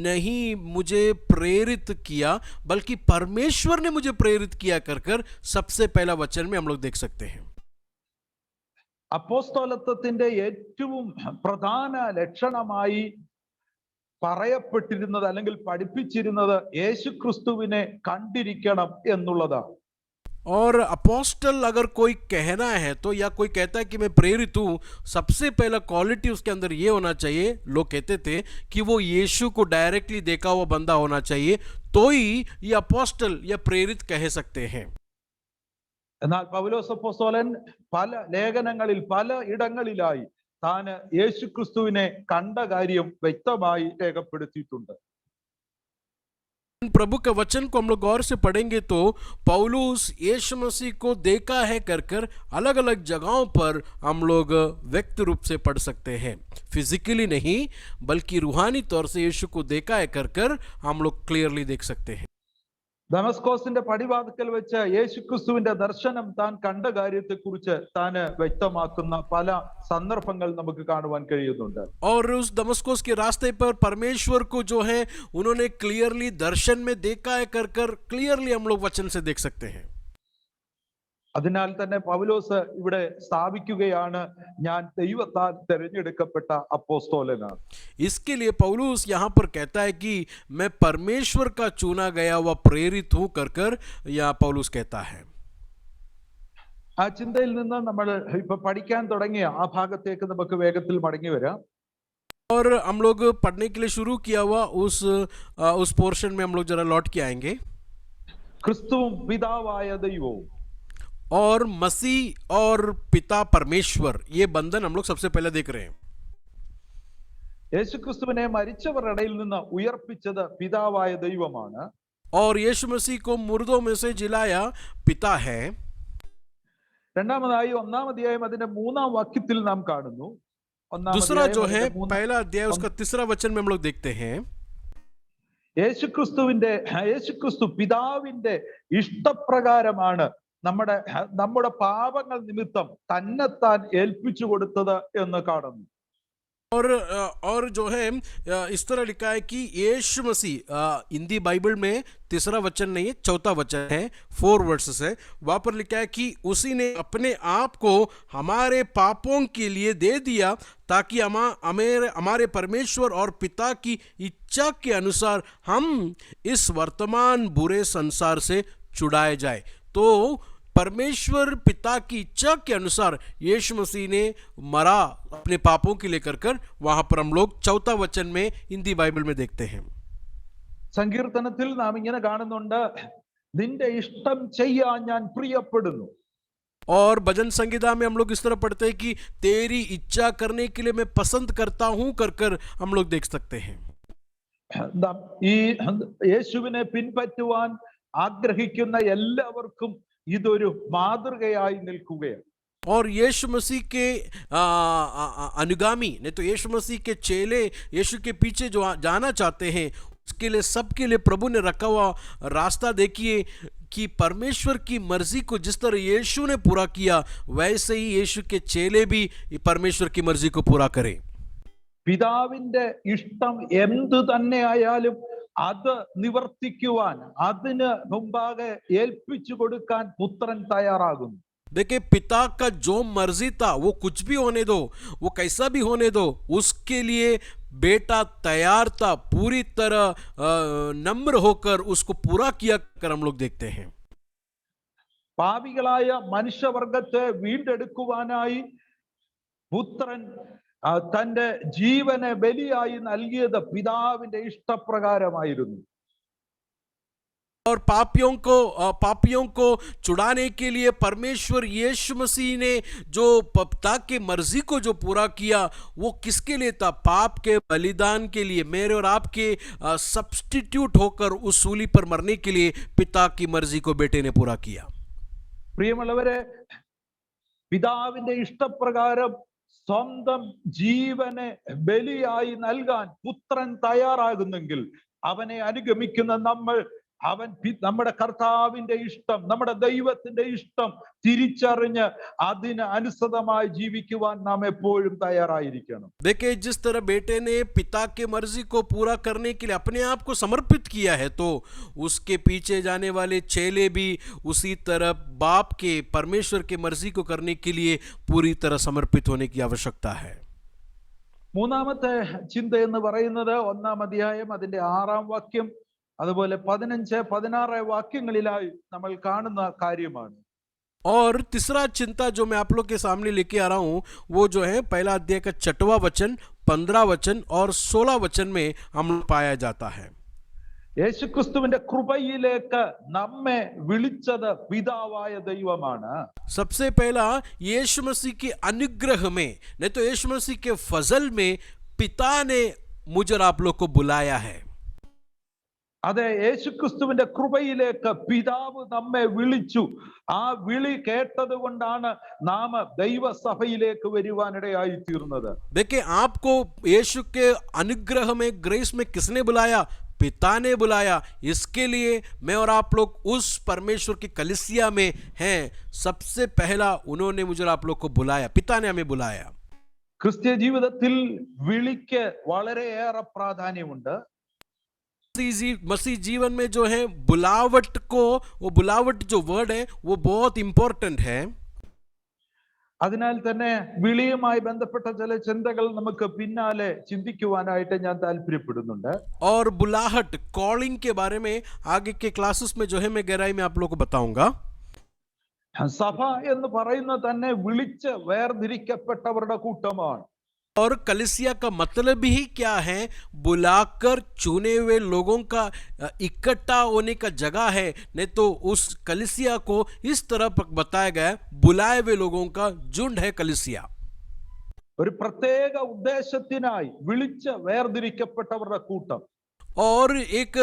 नहीं मुझे प्रेरित किया, बल्कि परमेश्वर ने मुझे प्रेरित किया कर सबसे पहला वचन में हम लोग देख सकते हैं। അപ്പോസ്തലത്വത്തിന്റെ ഏറ്റവും പ്രധാന ലക്ഷണമായി പറയപ്പെട്ടിരുന്നത് അല്ലെങ്കിൽ പഠിപ്പിച്ചിരുന്നത് യേശുക്രിസ്തുവിനെ കണ്ടിരിക്കണം എന്നുള്ളതാണ്। और अपोस्टल अगर कोई कहना है तो, या कोई कहता है कि मैं प्रेरित हूं, सबसे पहला क्वालिटी उसके अंदर ये होना चाहिए, लोग कहते थे कि वो यीशु को डायरेक्टली देखा हुआ बंदा होना चाहिए, तो ही ये अपोस्टल या प्रेरित कह सकते हैं। എന്നാൽ പൗലോസ് അപ്പോസ്തലൻ പല ലേഖനങ്ങളിൽ പല ഇടങ്ങളിലായി താൻ യേശുക്രിസ്തുവിനെ കണ്ട കാര്യം വ്യക്തമായി രേഖപ്പെടുത്തിയിട്ടുണ്ട്। प्रभु के वचन को हम लोग गौर से पढ़ेंगे तो पौलुस यीशु मसीह को देखा है कर अलग अलग जगहों पर हम लोग व्यक्त रूप से पढ़ सकते हैं, फिजिकली नहीं बल्कि रूहानी तौर से यीशु को देखा है कर हम लोग क्लियरली देख सकते हैं। ദമസ്കോസിന്റെ പടിവാതിക്കൽ വെച്ച് യേശുക്രിസ്തുവിന്റെ ദർശനം താൻ കണ്ട കാര്യത്തെക്കുറിച്ച് താൻ വ്യക്തമാക്കുന്ന പല സന്ദർഭങ്ങൾ നമുക്ക് കാണുവാൻ കഴിയുന്നുണ്ട്. और उस दमस्कुस के रास्ते पर परमेश्वर को जो है उन्होंने क्लियरली दर्शन में देखा है कर कर क्लियरली हम लोग वचन से देख सकते हैं. അതിനാൽ തന്നെ പൗലോസ് ഇവിടെ സ്ഥാപിക്കുകയാണ്, ഞാൻ ദൈവത്താൽ തിരഞ്ഞെടുക്കപ്പെട്ട അപ്പോസ്തലനാണ്. इसके लिए पौलुस यहाँ पर कहता है कि मैं परमेश्वर का चुना गया हुआ प्रेरित हूं कर कर यहाँ पौलुस कहता है. ആ ചിന്തയിൽ നിന്ന് നമ്മൾ ഇപ്പൊ പഠിക്കാൻ തുടങ്ങിയ ആ ഭാഗത്തേക്ക് നമുക്ക് വേഗത്തിൽ മടങ്ങി വരാം. और हम लोग पढ़ने के लिए शुरू किया हुआ उस पोर्शन में हम लोग जरा लौट के आएंगे. ക്രിസ്തുവും പിതാവായ ദൈവവും और मसीह और पिता परमेश्वर, ये बंधन हम लोग सबसे पहले देख रहे हैं. യേശുക്രിസ്തുവിനെ മരിച്ചവരുടെ ഇടയിൽ നിന്ന് ഉയർപ്പിച്ചത് പിതാവായ ദൈവമാണ്. और यीशु मसीह को मुर्दों में से जिलाया पिता है. രണ്ടാമതായി 1-ാം അധ്യായം അതിന്റെ 3-ാം വാക്യത്തിൽ നാം കാണുന്നു. दूसरा जो है पहला अध्याय उसका 3रा वचन में हम लोग देखते हैं, യേശുക്രിസ്തു പിതാവിന്റെ ഇഷ്ടപ്രകാരമാണ് നമ്മുടെ പാപങ്ങൾ നിമിത്തം തന്നെത്താൻ ഏൽപ്പിച്ചു കൊടുത്തത് എന്ന് കാണുന്നു. और जो है इस तरह लिखा है कि यीशु मसीह, हिंदी बाइबल में 3रा वचन नहीं है, 4था वचन है, 4 वर्सेस है, वहां पर लिखा है कि उसी ने अपने आप को हमारे पापों के लिए दे दिया ताकि हमारे परमेश्वर और पिता की इच्छा के अनुसार हम इस वर्तमान बुरे संसार से छुड़ाए जाए. तो परमेश्वर पिता की इच्छा के अनुसार यीशु मसीह ने मरा अपने पापों के लिए कर वहां पर हम लोग 4था वचन में हिंदी बाइबल में देखते हैं. സങ്കീർത്തനത്തിൽ നാം ഇങ്ങനെ കാണുന്നുണ്ട്, നിന്റെ ഇഷ്ടം ചെയ്യാൻ ഞാൻ പ്രിയപ്പെടുന്നു. और भजन संगीता में हम लोग इस तरह पढ़ते हैं कि तेरी इच्छा करने के लिए मैं पसंद करता हूं कर हम लोग देख सकते हैं. ഈ യേശുവിനെ പിൻപറ്റുവാൻ ആഗ്രഹിക്കുന്ന എല്ലാവർക്കും ഇതൊരു മാതൃകയായി നിൽക്കുകയാണ്. और यीशु मसीह के अनुगामी नहीं तो यीशु मसीह के चेले यीशु के पीछे जो जाना चाहते हैं उसके लिए सबके लिए प्रभु ने रखा हुआ रास्ता देखिए कि परमेश्वर की मर्जी को जिस तरह यीशु ने पूरा किया वैसे ही यीशु के चेले भी परमेश्वर की मर्जी को पूरा करें. പിതാവിന്റെ ഇഷ്ടം എന്തു തന്നെ ആയാലും അത് നിവർത്തിക്കുവാൻ, അതിന് മുമ്പാകെ ഏൽപ്പിച്ചു കൊടുക്കാൻ പുത്രൻ തയ്യാറാകുന്നു. देखिए, पिता का जो मर्जी था वो कुछ भी होने दो, वो कैसा भी होने दो, उसके लिए बेटा तैयार था, पूरी तरह नम्र होकर उसको पूरा किया कर हम लोग देखते हैं. പാപികളായ മനുഷ്യവർഗത്തെ വീണ്ടെടുക്കുവാനായി പുത്രൻ തന്റെ ജീവനെ ബലിയായി നൽകിയത് പിതാവിന്റെ ഇഷ്ടപ്രകാരമായിരുന്നു. और पापियों को छुड़ाने के लिए परमेश्वर यीशु मसीह ने जो पिता के मर्जी को जो पूरा किया वो किसके लिए था? पाप के बलिदान के लिए, मेरे और आपके सब्स्टिट्यूट होकर उस सूली पर मरने के लिए पिता की मर्जी को बेटे ने पूरा किया. പ്രിയമുള്ളവരെ, പിതാവിന്റെ ഇഷ്ടപ്രകാരം സ്വന്തം ജീവനെ ബലിയായി നൽകാൻ പുത്രൻ തയ്യാറാകുന്നെങ്കിൽ അവനെ അനുഗമിക്കുന്ന നമ്മൾ നമ്മുടെ കർത്താവിന്റെ ഇഷ്ടം, നമ്മുടെ ദൈവത്തിന്റെ ഇഷ്ടം തിരിച്ചറിഞ്ഞ് അതിന് അനുസൃതമായി ജീവിക്കുവാൻ നാം എപ്പോഴും തയ്യാറായിരിക്കണം. देखिए, जिस तरह बेटे ने पिता के मर्जी को पूरा करने के लिए अपने आप को समर्पित किया है तो उसके पीछे जाने वाले चेले भी उसी तरह बाप के परमेश्वर के मर्जी को करने के लिए पूरी तरह समर्पित होने की आवश्यकता है. മൂന്നാമത്തെ ചിന്ത എന്ന് പറയുന്നത് 1-ാം അധ്യായം അതിന്റെ 6-ാം വാക്യം അതുപോലെ 15-16 വാക്യങ്ങളിലായി നമ്മൾ കാണുന്ന കാര്യമാണ്. और तीसरा चिंता जो मैं आप लोग के सामने लेके आ रहा हूं वो जो है पहला अध्याय का 6वां वचन, 15 वचन और 16 वचन में हम पाया जाता है. യേശുക്രിസ്തുവിന്റെ കൃപയിലേക്ക് നമ്മെ വിളിച്ചത് പിതാവായ ദൈവമാണ്. सबसे पहला यीशु मसीह के अनुग्रह में, नहीं तो यीशु मसीह के फजल में पिता ने मुझे और आप लोग को बुलाया है. അതെ, യേശുക്രിസ്തുവിന്റെ കൃപയിലേക്ക് പിതാവ് നമ്മെ വിളിച്ചു. ആ വിളി കേട്ടത് കൊണ്ടാണ് നാം ദൈവസഭയിലേക്ക് വരുവാനിടയായി തീർന്നത്. देखिए, आपको यीशु के अनुग्रह में, ग्रेस में किसने बुलाया? पिता ने बुलाया, इसके लिए मैं और आप लोग उस परमेश्वर की कलीसिया में हैं। सबसे पहला उन्होंने मुझे और आप लोग को बुलाया, पिता ने हमें बुलाया। ക്രിസ്ത്യ ജീവിതത്തിൽ വിളിക്ക് വളരെയേറെ പ്രാധാന്യമുണ്ട്. मसीह जीवन में जो है बुलावट को, वो बुलावट जो वर्ड है वो बहुत इंपॉर्टेंट है। അതിനാൽ തന്നെ വിളിയുമായി ബന്ധപ്പെട്ട ചില ചിന്തകൾ നമുക്ക് പിന്നാലെ ചിന്തിക്കുവാനായിട്ട് ഞാൻ താല്പര്യപ്പെടുന്നുണ്ട്. और बुलाहट, कॉलिंग के बारे में आगे के क्लासेस में जो है मैं गहराई में आप लोगों को बताऊंगा। സഭ എന്ന് പറയുന്നത് തന്നെ വിളിച്ച് വേർതിരിക്കപ്പെട്ടവരുടെ കൂട്ടമാണ്. और कलीसिया का मतलब ही क्या है? बुलाकर चुने हुए लोगों का इकट्ठा होने का जगह है। नहीं तो उस कलीसिया को इस तरह बताया गया, बुलाए हुए लोगों का झुंड है कलीसिया। ഒരു പ്രത്യേക ഉദ്ദേശത്തിനായി വിളിച്ച് വേർതിരിക്കപ്പെട്ടവരുടെ കൂട്ടം. और एक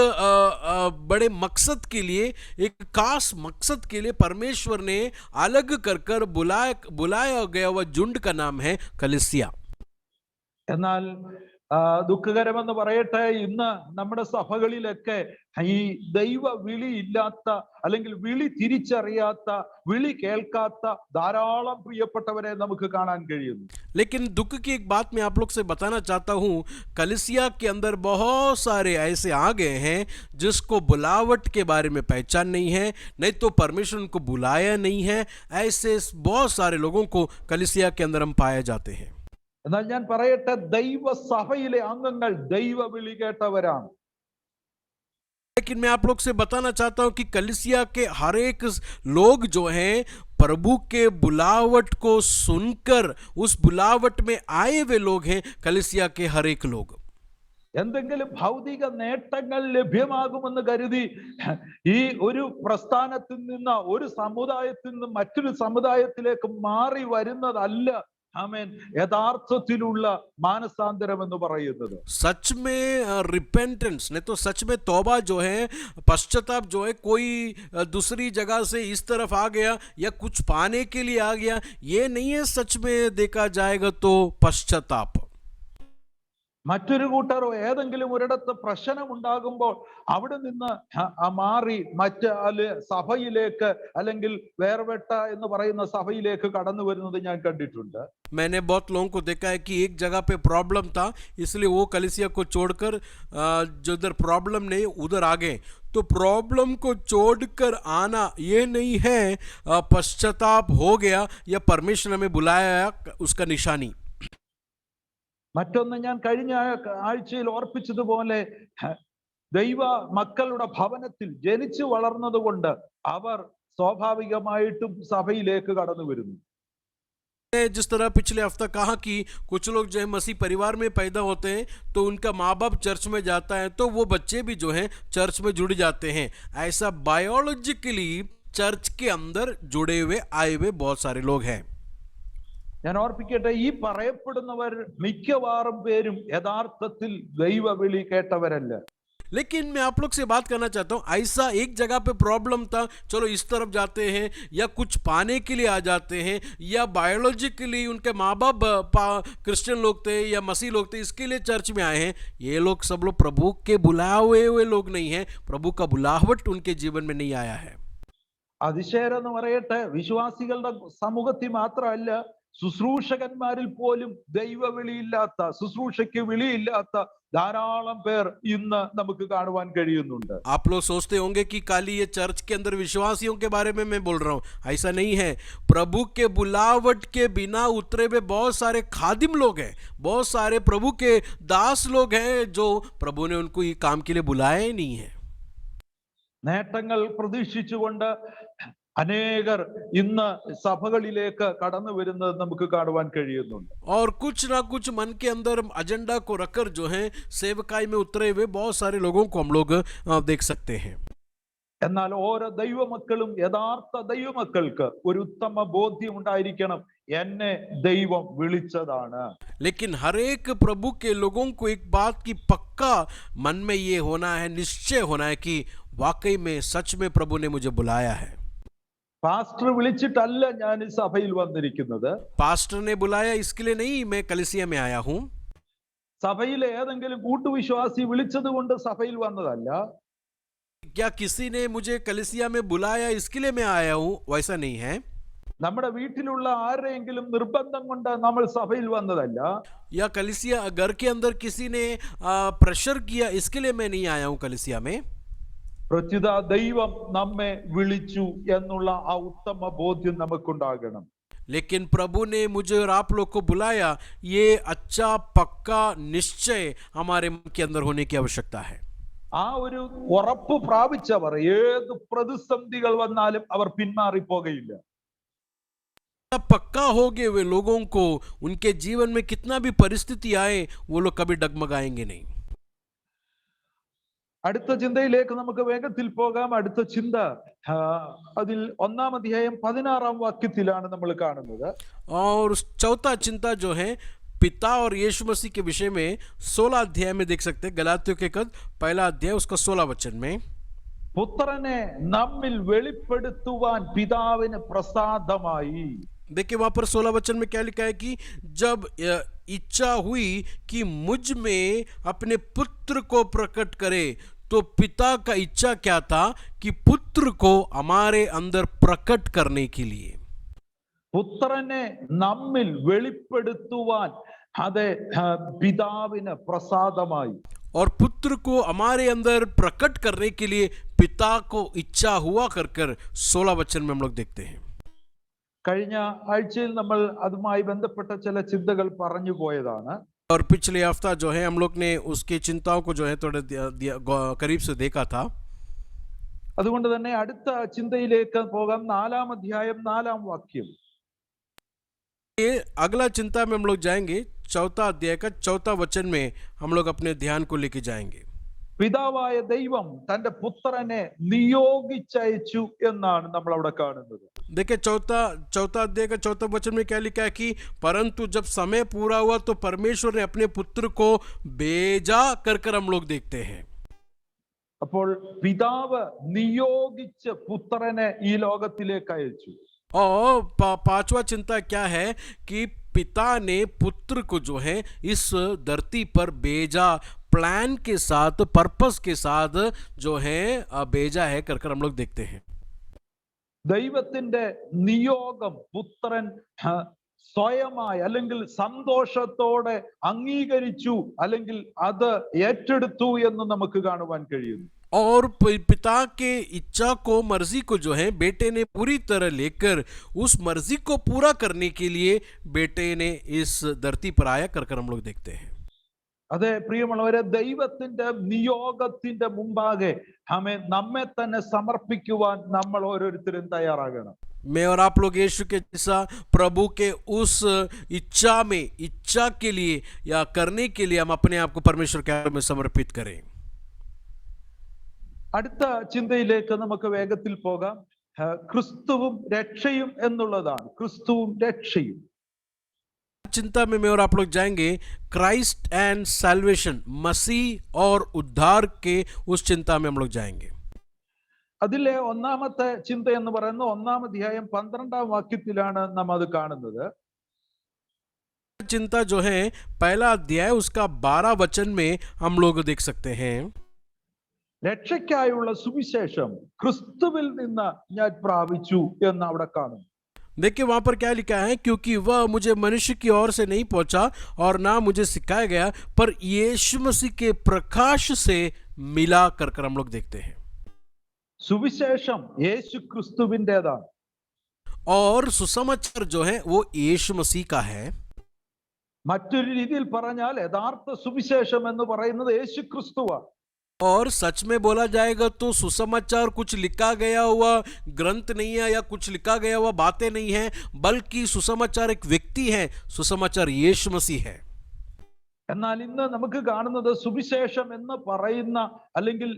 बड़े मकसद के लिए, एक खास मकसद के लिए परमेश्वर ने अलग कर बुलाया गया हुआ झुंड का नाम है कलीसिया। എന്നാൽ ദുഃഖകരമെന്ന് പറയട്ടെ, ഇന്ന് നമ്മുടെ സഭകളിലൊക്കെ ഈ ദൈവ വിളി ഇല്ലാത്ത, അല്ലെങ്കിൽ വിളി തിരിച്ചറിയാത്ത, വിളി കേൾക്കാത്ത ധാരാളം പ്രിയപ്പെട്ടവരെ നമുക്ക് കാണാൻ കഴിയുന്നു. लेकिन दुख की एक बात मैं आप लोग से बताना चाहता हूँ, कलीसिया के अंदर बहुत सारे ऐसे आ गए हैं जिसको बुलावट के बारे में पहचान नहीं है, नहीं तो परमेश्वर उनको बुलाया नहीं है। ऐसे बहुत सारे लोगों को कलीसिया के अंदर हम पाए जाते हैं। എന്നാൽ ഞാൻ പറയട്ടെ, ദൈവസഭയിലെ അംഗങ്ങൾ ദൈവ വിളി കേട്ടവരാണ്. लेकिन मैं आप लोग से बताना चाहता हूं कि कलीसिया के हर एक लोग जो हैं प्रभु के बुलावट को सुनकर उस बुलावट में आए हुए लोग हैं। कलीसिया के हर एक लोग എന്തെങ്കിലും ഭൗതിക നേട്ടങ്ങൾ ലഭ്യമാകുമെന്ന് കരുതി ഈ ഒരു പ്രസ്ഥാനത്തിൽ നിന്ന്, ഒരു സമുദായത്തിൽ നിന്ന് മറ്റൊരു സമുദായത്തിലേക്ക് മാറി വരുന്നതല്ല ആമേൻ യഥാർത്ഥത്തിലുള്ള മാനസാന്തരം എന്ന് പറയുന്നത്. सच में रिपेंटेंस नहीं तो सच में तौबा जो है, पश्चाताप जो है, कोई दूसरी जगह से इस तरफ आ गया या कुछ पाने के लिए आ गया, ये नहीं है। सच में देखा जाएगा तो पश्चाताप। മറ്റൊരു കൂട്ടർ ഏതെങ്കിലും ഒരിടത്ത് പ്രശ്നം ഉണ്ടാകുമ്പോൾ അവിടെ നിന്ന് മാറി മറ്റ് സഭയിലേക്ക്, അല്ലെങ്കിൽ വേർപെട്ട എന്ന് പറയുന്ന സഭയിലേക്ക് കടന്നു വരുന്നത് ഞാൻ കണ്ടിട്ടുണ്ട്. मैंने बहुत लोगों को देखा है कि एक जगह पे प्रॉब्लम था, इसलिए वो कलीसिया को छोड़कर जो उधर प्रॉब्लम नहीं उधर आ गए। तो प्रॉब्लम को छोड़कर आना ये नहीं है पश्चाताप हो गया या परमेश्वर हमें बुलाया उसका निशानी। മറ്റൊന്ന്, ഞാൻ കഴിഞ്ഞ ആഴ്ചയിൽ ഓർപ്പിച്ചതുപോലെ ദൈവ മക്കളുടെ ഭവനത്തിൽ ജനിച്ചു വളർന്നതുകൊണ്ട് അവർ സ്വാഭാവികമായിട്ടും സഭയിലേക്ക് കടന്നു വരുന്നു. जिस तरह पिछले हफ्ता कहा कि कुछ लोग जो है मसीह परिवार में पैदा होते हैं तो उनका माँ बाप चर्च में जाता है, तो वो बच्चे भी जो हैं चर्च में जुड़ जाते हैं। ऐसा बायोलॉजिकली चर्च के अंदर जुड़े हुए आए हुए बहुत सारे लोग हैं। ഞാൻ ഓർപ്പിക്കട്ടെ, ഈ പറയപ്പെടുന്നവർ മിക്കവാറും പേരും യഥാർത്ഥത്തിൽ ദൈവവിളി കേട്ടവരല്ല. लेकिन मैं आप लोग से बात करना चाहता हूँ, ऐसा एक जगह पे प्रॉब्लम था, चलो इस तरफ जाते हैं, या कुछ पाने के लिए आ जाते हैं, या बायोलॉजिकली उनके माँ बाप क्रिश्चियन लोग थे या मसीह लोग थे, इसके लिए चर्च में आए हैं। ये लोग सब लोग प्रभु के बुलाए हुए लोग नहीं हैं, प्रभु का बुलाहट उनके जीवन में नहीं आया है। അതിശയം എന്ന് പറയട്ടെ, വിശ്വാസികളുടെ സമൂഹത്തിൽ മാത്രമല്ല, ശുശ്രൂഷകന്മാരിൽ പോലും ദൈവവിളിയില്ലാത്ത, ശുശ്രൂഷയ്ക്ക് വിളിയില്ലാത്ത ധാരാളം പേർ ഇന്ന് നമുക്ക് കാണുവാൻ കഴിയുന്നുണ്ട്. आप लोग सोचते होंगे कि खाली ये चर्च के अंदर विश्वासियों के बारे में मैं बोल रहा हूँ, ऐसा नहीं है। प्रभु के बुलावट के बिना उतरे हुए बहुत सारे खादिम लोग हैं, बहुत सारे प्रभु के दास लोग हैं जो प्रभु ने उनको ये काम के लिए बुलाया ही नहीं है। നേട്ടങ്ങൾ പ്രതീക്ഷിച്ചുകൊണ്ട് അനേകർ ഇന്ന് സഭകളിലേക്ക് കടന്നു വരുന്നത് നമുക്ക് കാണുവാൻ കഴിയുന്നുണ്ട്. और कुछ ना कुछ मन के अंदर एजेंडा को रखकर जो है सेवकाई में उतरे हुए बहुत सारे लोगों को हम लोग देख सकते हैं। എന്നാൽ ഓരോ ദൈവമക്കളും, യഥാർത്ഥ ദൈവമക്കൾക്ക് ഒരു ഉത്തമ ബോധ്യം ഉണ്ടായിരിക്കണം, എന്നെ ദൈവം വിളിച്ചതാണ്. लेकिन हर एक प्रभु के लोगों को एक बात की पक्का मन में ये होना है, निश्चय होना है कि वाकई में सच में प्रभु ने मुझे बुलाया है। പാസ്റ്റർ വിളിച്ചിട്ടല്ല ഞാൻ ഈ സഭയിൽ വന്നിരിക്കുന്നത്. पास्टर ने बुलाया इसके लिए नहीं मैं कलीसिया में आया हूँ। സഭയിലെ ഏതെങ്കിലും കൂട്ടുവിശ്വാസി വിളിച്ചത് കൊണ്ട് സഭയിൽ വന്നതല്ല. क्या किसी ने मुझे कलीसिया में बुलाया इसके लिए मैं आया हूँ, वैसा नहीं है. നമ്മുടെ വീട്ടിലുള്ള ആരെങ്കിലും നിർബന്ധം കൊണ്ട് നമ്മൾ സഭയിൽ വന്നതല്ല. या कलीसिया घर के अंदर किसी ने प्रेशर किया इसके लिए मैं नहीं आया हूँ कलीसिया में. പ്രത്യുത ദൈവം നമ്മെ വിളിച്ചു എന്നുള്ള ആ ഉത്തമ ബോധ്യം നമുക്കുണ്ടാകണം. लेकिन प्रभु ने मुझे और आप लोग को बुलाया, ये अच्छा पक्का निश्चय हमारे मन के अंदर होने की आवश्यकता है. ആ ഒരു ഉറപ്പ് പ്രാപിച്ചവർ ഏത് പ്രതിസന്ധികൾ വന്നാലും അവർ പിന്മാറിപ്പോകയില്ല. पक्का हो गए वे लोगों को उनके जीवन में कितना भी परिस्थिति आए वो लोग कभी डगमगाएंगे नहीं. അടുത്ത ചിന്തയിലേക്ക് നമുക്ക് വേഗത്തിൽ പോകാം. അടുത്ത ചിന്ത അതിൽ 1-ാം അധ്യായം 16-ാം വാക്യത്തിലാണ് നമ്മൾ കാണുന്നത്. और चौथा चिंता जो है पिता और यीशु मसीह के विषय में 16 अध्याय में देख सकते हैं. गलातियों के खत 1 अध्याय उसका 16 वचन में പുത്രനെ നമ്മിൽ വെളിപ്പെടുത്തുവാൻ പിതാവിന് പ്രസാദമായി. देखिए वहां पर 16 वचन में क्या लिखा है कि जब इच्छा हुई कि मुझ में अपने पुत्र को प्रकट करे, तो पिता का इच्छा क्या था कि पुत्र को हमारे अंदर प्रकट करने के लिए. പുത്രനെ നമ്മിൽ വെളിപ്പെടുത്തുവാൻ അത് പിതാവിന് പ്രസാദമായി. और पुत्र को हमारे अंदर प्रकट करने के लिए पिता को इच्छा हुआ कर 16 वचन में हम लोग देखते हैं. കഴിഞ്ഞ ആഴ്ചയിൽ നമ്മൾ അതുമായി ബന്ധപ്പെട്ട ചില ചിന്തകൾ പറഞ്ഞു പോയതാണ്. और पिछले हफ्ता जो है हम लोग ने उसकी चिंताओं को जो है थोड़ा करीब से देखा था. അതുകൊണ്ട് തന്നെ അടുത്ത ചിന്തയിലേക്ക് പോകാം. 4-ാം അധ്യായം 4-ാം വാക്യം. ये अगला चिंता में हम लोग जाएंगे. 4 अध्याय का 4 वचन में हम लोग अपने ध्यान को लेके जाएंगे. പിതാവായ ദൈവം തന്റെ പുത്രനെ നിയോഗിച്ചയച്ചു എന്നാണ് നമ്മൾ അവിടെ കാണുന്നത്. देखिए 4 अध्याय का 4 वचन में क्या लिखा है कि परंतु जब समय पूरा हुआ तो परमेश्वर ने अपने पुत्र को भेजा कर हम लोग देखते हैं. അപ്പോൾ പിതാവ് നിയോഗിച്ച് പുത്രനെ ഈ ലോകത്തിലേക്ക് അയച്ചു. और पांचवा चिंता क्या है कि पिता ने पुत्र को जो है इस धरती पर भेजा, प्लान के साथ, पर्पस के साथ जो है भेजा है कर हम लोग देखते हैं. ദൈവത്തിന്റെ നിയോഗം പുത്രൻ സ്വയമായി അല്ലെങ്കിൽ സന്തോഷത്തോടെ അംഗീകരിച്ചു, അല്ലെങ്കിൽ അത് ഏറ്റെടുത്തു എന്ന് നമുക്ക് കാണുവാൻ കഴിയുന്നു. और पिता के इच्छा को, मर्जी को जो है बेटे ने पूरी तरह लेकर उस मर्जी को पूरा करने के लिए बेटे ने इस धरती पर आया कर हम लोग देखते हैं. അതെ പ്രിയമുള്ളവരെ, ദൈവത്തിന്റെ നിയോഗത്തിന്റെ മുമ്പാകെ നമ്മെ തന്നെ സമർപ്പിക്കുവാൻ നമ്മൾ ഓരോരുത്തരും തയ്യാറാകണം. मैं और आप लोग यीशु के जैसा प्रभु के उस इच्छा के लिए या करने के लिए हम अपने आप को परमेश्वर के हाथ में समर्पित करें. അടുത്ത ചിന്തയിലേക്ക് നമുക്ക് വേഗത്തിൽ പോകാം. ക്രിസ്തുവും രക്ഷയും എന്നുള്ളതാണ്. ക്രിസ്തുവും രക്ഷയും. चिंता में मैं और आप लोग जाएंगे क्राइस्ट एंड सैल्वेशन, मसीह और उद्धार के उस चिंता में हम लोग जाएंगे. അതിലെ ഒന്നാമത്തെ ചിന്ത എന്ന് പറയുന്നത് 1-ാം അധ്യായം 12-ാം വാക്യത്തിലാണ് നാം അത് കാണുന്നത്. चिंता जो है 1 अध्याय उसका 12 वचन में हम लोग देख सकते हैं. രക്ഷയ്ക്കായുള്ള സുവിശേഷം ക്രിസ്തുവിൽ നിന്ന് ഞാൻ പ്രാപിച്ചു എന്ന് അവിടെ കാണും. देखिए वहां पर क्या लिखा है, क्योंकि वह मुझे मनुष्य की ओर से नहीं पहुंचा और ना मुझे सिखाया गया, पर यीशु मसीह के प्रकाश से मिला कर हम लोग देखते हैं. സുവിശേഷം യേശു ക്രിസ്തുവിൻ്റെതാണ്. और सुसमाचार जो है वो यीशु मसीह का है. മറ്റൊരു രീതിയിൽ പറഞ്ഞാൽ യഥാർത്ഥ സുവിശേഷം എന്ന് പറയുന്നത് യേശു ക്രിസ്തുവാണ്. और सच में बोला जाएगा तो सुसमाचार कुछ लिखा गया हुआ ग्रंथ नहीं है या कुछ लिखा गया हुआ बातें नहीं है, बल्कि सुसमाचार एक व्यक्ति है. सुसमाचार यीशु मसीह है. എന്നാൽ ഇന്ന് നമുക്ക് കാണുന്നത് സുവിശേഷം എന്ന് പറയുന്ന അല്ലെങ്കിൽ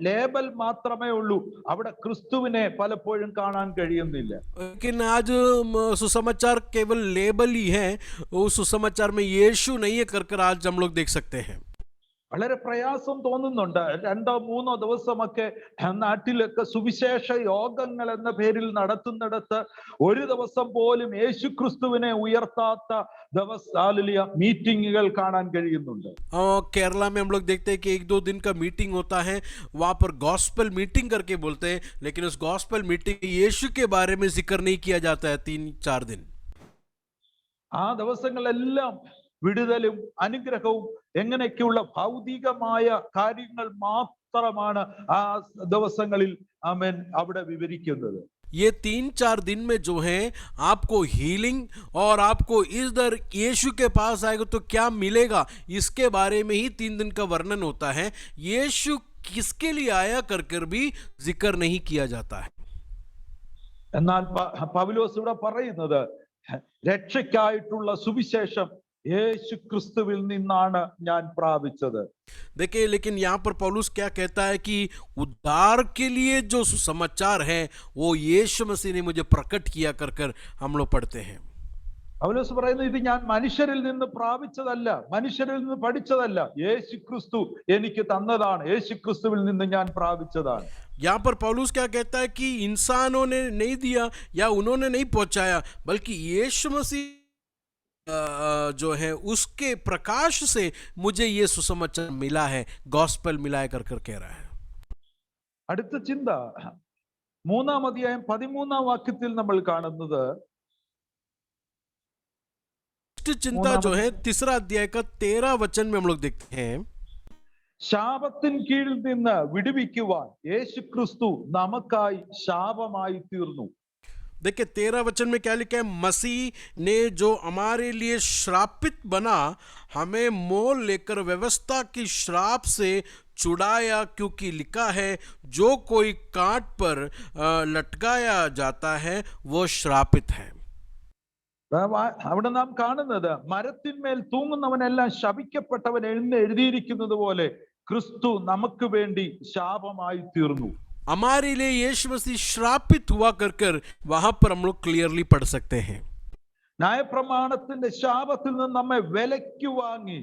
ലേബൽ മാത്രമേ ഉള്ളൂ. അവിടെ ക്രിസ്തുവിനെ പലപ്പോഴും കാണാൻ കഴിയുന്നില്ല. लेकिन आज सुसमाचार केवल लेबल ही है, उस सुसमाचार में यीशु नहीं है कर आज हम लोग देख सकते हैं. വളരെ പ്രയാസം തോന്നുന്നുണ്ട്. 2-3 ദിവസമൊക്കെ നാട്ടിലൊക്കെ സുവിശേഷ യോഗങ്ങൾ എന്ന പേരിൽ നടത്തുന്നിടത്ത് ഒരു ദിവസം പോലും യേശുക്രിസ്തുവിനെ ഉയർത്താത്ത മീറ്റിങ്ങുകൾ കാണാൻ കഴിയുന്നുണ്ട്. केरला में हम लोग देखते हैं कि 1-2 दिन का मीटिंग होता है, वहां पर गॉस्पेल मीटिंग करके बोलते हैं, लेकिन उस गॉस्पेल मीटिंग में यीशु के बारे में जिक्र नहीं किया जाता है 3-4 दिन. ആ ദിവസങ്ങളെല്ലാം വിടുതലും അനുഗ്രഹവും എങ്ങനെയൊക്കെയുള്ള ഭൗതികമായ കാര്യങ്ങൾ മാത്രമാണ് ആ ദിവസങ്ങളിൽ ആമേൻ അവിടെ വിവരിക്കുന്നത്. ये 3-4 दिन में जो है आपको हीलिंग और आपको इधर यीशु के पास आएगा तो क्या मिलेगा, इसके बारे में ही 3 दिन का वर्णन होता है. यीशु किसके लिए आया कर भी जिक्र नहीं किया जाता है. എന്നാൽ പൗലോസ് ഇവിടെ പറയുന്നത് രക്ഷയ്ക്കായിട്ടുള്ള സുവിശേഷം യേശു ക്രിസ്തുവിൽ നിന്നാണ് ഞാൻ പ്രാപിച്ചത്. देखिए, लेकिन यहाँ पर पौलुस क्या कहता है कि उद्धार के लिए जो समाचार है वो यीशु मसीह ने मुझे प्रकट किया कर हम लोग पढ़ते हैं. പൗലോസ് പറയുന്നത് ഇത് ഞാൻ മനുഷ്യരിൽ നിന്ന് പ്രാപിച്ചതല്ല, മനുഷ്യരിൽ നിന്ന് പഠിച്ചതല്ല, യേശു ക്രിസ്തു എനിക്ക് തന്നതാണ്, യേശു ക്രിസ്തുവിൽ നിന്ന് ഞാൻ പ്രാപിച്ചതാണ്. यहाँ पर पौलुस क्या कहता है कि इंसानों ने नहीं दिया या उन्होंने नहीं पहुंचाया, बल्कि यीशु मसीह जो है उसके प्रकाश से मुझे ये सुसमाचार मिला है, गॉस्पेल मिला है कर कह रहा है. അടുത്ത ചിന്ത 3-ാം അധ്യായം 13-ാം വാക്യത്തിൽ നമ്മൾ കാണുന്നത്, चिंता जो है 3रा अध्याय का 13 वचन में हम लोग देखते हैं, ശാപത്തിൻ കീഴിൽ നിന്ന് വിടുവിക്കുവാൻ യേശു ക്രിസ്തു നമുക്കായി ശാപമായി തീർന്നു. देखिए 13 वचन में क्या लिखा है, मसीह ने जो हमारे लिए श्रापित बना हमें मोल लेकर व्यवस्था की श्राप से छुड़ाया, क्योंकि लिखा है जो कोई कांट पर लटकाया जाता है वो श्रापित है. അവിടെ നാം കാണുന്നത് മരത്തിന്മേൽ തൂങ്ങുന്നവനെല്ലാം ശപിക്കപ്പെട്ടവൻ എന്ന് എഴുതിയിരിക്കുന്നത് പോലെ ക്രിസ്തു നമുക്ക് വേണ്ടി ശാപമായി തീർന്നു. हमारे लिए यीशु मसीह श्रापित हुआ कर वहां पर हम लोग क्लियरली पढ़ सकते हैं. ന്യായപ്രമാണത്തിന്റെ ശാപത്തിൽ നിന്ന് നമ്മെ വിലയ്ക്ക് വാങ്ങി,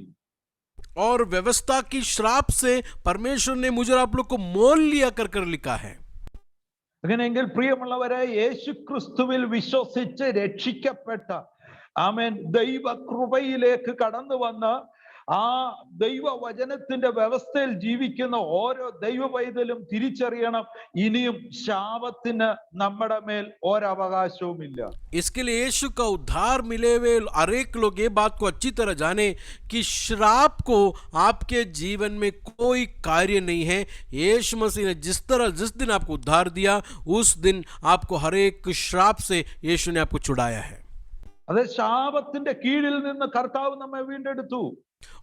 और व्यवस्था की श्राप से परमेश्वर ने मुझे आप लोग को मोल लिया कर लिखा है. അങ്ങനെയെങ്കിൽ പ്രിയമുള്ളവരെ, യേശു ക്രിസ്തുവിൽ വിശ്വസിച്ച് രക്ഷിക്കപ്പെട്ട ആമേൻ ദൈവ കൃപയിലേക്ക് കടന്നു വന്ന് ആ ദൈവവചനത്തിന്റെ വ്യവസ്ഥയിൽ ജീവിക്കുന്ന ഓരോ ദൈവ പൈതലും തിരിച്ചറിയണം, ഇനിയും ശാപത്തിന് നമ്മുടെ മേൽ ഒരവകാശവുമില്ല. इसके लिए यीशु का उद्धार मिले हुए हर एक लोग ये बात को अच्छी तरह जाने कि श्राप को आपके जीवन में कोई कार्य नहीं है. यीशु मसीह ने जिस दिन आपको उद्धार दिया उस दिन आपको हर एक श्राप से यीशु ने आपको छुड़ाया है. അതെ, ശാപത്തിന്റെ കീഴിൽ നിന്ന് കർത്താവ് നമ്മെ വീണ്ടെടുത്തു.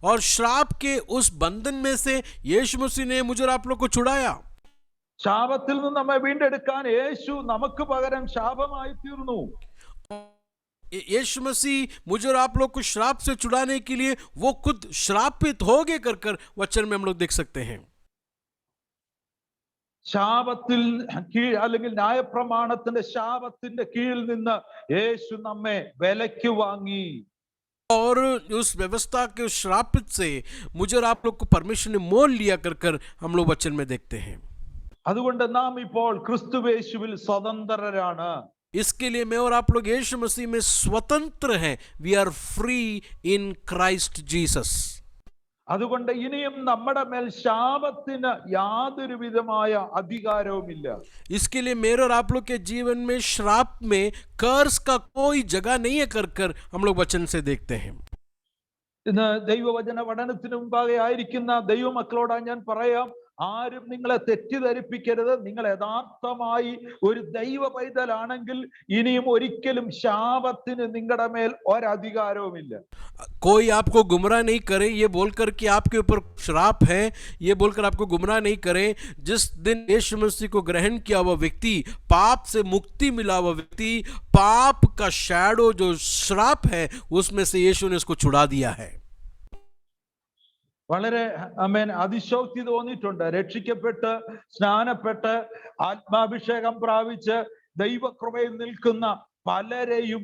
और श्राप के उस बंधन में से यीशु मसीह ने मुझे आप लोग को छुड़ाया. ശാപത്തിൽ നിന്ന് നമ്മെ വീണ്ടെടുക്കാൻ യേശു നമുക്ക് പകരം ശാപമായി തീർന്നു. यीशु मसीह मुझे और आप लोग को श्राप से छुड़ाने के लिए वो खुद श्रापित हो गए कर वचन में हम लोग देख सकते हैं. ശാപത്തിൽ കീഴ് അല്ലെങ്കിൽ ന്യായപ്രമാണത്തിന്റെ ശാപത്തിന്റെ കീഴിൽ നിന്ന് യേശു നമ്മെ വിലയ്ക്ക് വാങ്ങി. और उस व्यवस्था के उस श्रापित से मुझे और आप लोग को परमेश्वर ने मोल लिया कर हम लोग वचन में देखते हैं. അതുകൊണ്ട് നാം ഇപ്പോൾ ക്രിസ്തുയേശുവിൽ സ്വതന്ത്രരാണ്. इसके लिए मैं और आप लोग यीशु मसीह में स्वतंत्र हैं. We are free in Christ Jesus. അതുകൊണ്ട് ഇനിയും നമ്മുടെ മേൽ ശാപത്തിന് യാതൊരു വിധമായ അധികാരവുമില്ല. इसके लिए मेरे और आप लोग के जीवन में श्राप में कर्स का कोई जगह नहीं है कर हम लोग वचन से देखते हैं. ഇന്ന് ദൈവവചന പഠനത്തിന് മുമ്പാകെ ആയിരിക്കുന്ന ദൈവമക്കളോടാ ഞാൻ പറയാം, ആരും നിങ്ങളെ തെറ്റിദ്ധരിപ്പിക്കരുത്. നിങ്ങൾ യഥാർത്ഥമായി ഒരു ദൈവ പൈതലാണെങ്കിൽ ഇനിയും ഒരിക്കലും ശാപത്തിന് നിങ്ങളുടെ മേൽ ഒരധികാരവുമില്ല. कोई आपको गुमराह नहीं करे ये बोलकर कि आपके ऊपर श्राप है, ये बोलकर आपको गुमराह नहीं करे. जिस दिन यीशु मसीह को ग्रहण किया हुआ व्यक्ति, पाप से मुक्ति मिला हुआ व्यक्ति, पाप का शैडो जो श्राप है उसमें से यीशु ने उसको छुड़ा दिया है. വളരെ അതിശോക്തി തോന്നിയിട്ടുണ്ട്. രക്ഷിക്കപ്പെട്ട് സ്നാനപ്പെട്ട് ആത്മാഭിഷേകം പ്രാപിച്ച് ദൈവകൃപയിൽ നിൽക്കുന്ന പലരെയും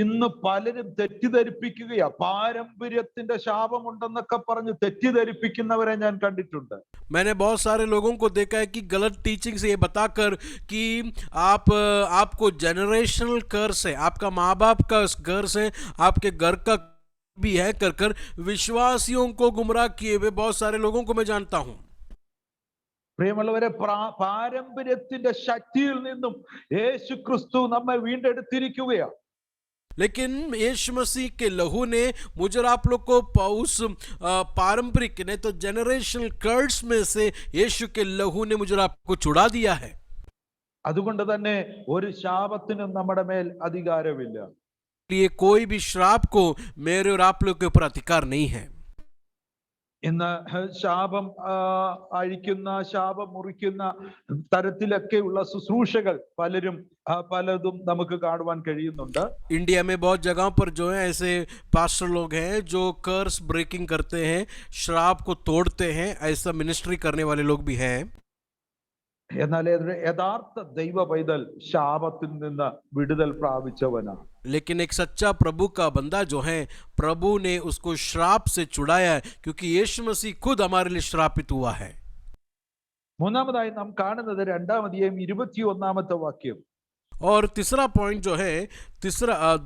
ഇന്ന് പലരും തെറ്റിദ്ധരിപ്പിക്കുകയാ. പാരമ്പര്യത്തിന്റെ ശാപമുണ്ടെന്നൊക്കെ പറഞ്ഞ് തെറ്റിദ്ധരിപ്പിക്കുന്നവരെ ഞാൻ കണ്ടിട്ടുണ്ട്. मैंने बहुत सारे लोगों को देखा है कि गलत टीचिंग से ये बताकर कि आपको जनरेशनल कर्स है, आपका माँ बाप का कर्स है, आपके घर का भी है, कर कर विश्वासियों को गुमराह किए हुए बहुत सारे लोगों को मैं जानता हूं। പ്രിയമുള്ളവരെ, പാരമ്പര്യത്തിന്റെ ശക്തിയിൽ നിന്നും യേശു ക്രിസ്തു നമ്മെ വീണ്ടെടുത്തിരിക്കുകയാ. लेकिन यीशु मसीह के लहू ने मुझे और आप लोग को उस पारंपरिक नहीं तो जनरेशनल कर्स में से यीशु के लहू ने मुझे और आपको छुड़ा दिया है। അതുകൊണ്ട് തന്നെ ഒരു ശാപത്തിനും നമ്മുടെ മേൽ അധികാരമില്ല. ये कोई भी श्राप को मेरे और आप लोग के ऊपर अधिकार नहीं है। ഇന്ന് ശാപം അഴിക്കുന്ന, ശാപം മുറിക്കുന്ന തരത്തിലൊക്കെയുള്ള ശുശ്രൂഷകൾ പലതും നമുക്ക് കാണുവാൻ കഴിയുന്നുണ്ട്. इंडिया में बहुत जगहों पर जो है ऐसे पास्टर लोग हैं जो कर्स ब्रेकिंग करते हैं, श्राप को तोड़ते हैं, ऐसा मिनिस्ट्री करने वाले लोग भी हैं। എന്നാൽ യഥാർത്ഥ ദൈവ പൈതൽ ശാപത്തിൽ നിന്ന് വിടുതൽ പ്രാപിച്ചവനാണ്. लेकिन एक सच्चा प्रभु का बंदा जो है, प्रभु ने उसको श्राप से छुड़ाया है, क्योंकि यीशु मसीह खुद हमारे लिए श्रापित हुआ है। മൂന്നാമതായി നാം കാണുന്നത് 2-ാം അധ്യായം 21-ാമത്തെ വാക്യം. और तीसरा पॉइंट जो है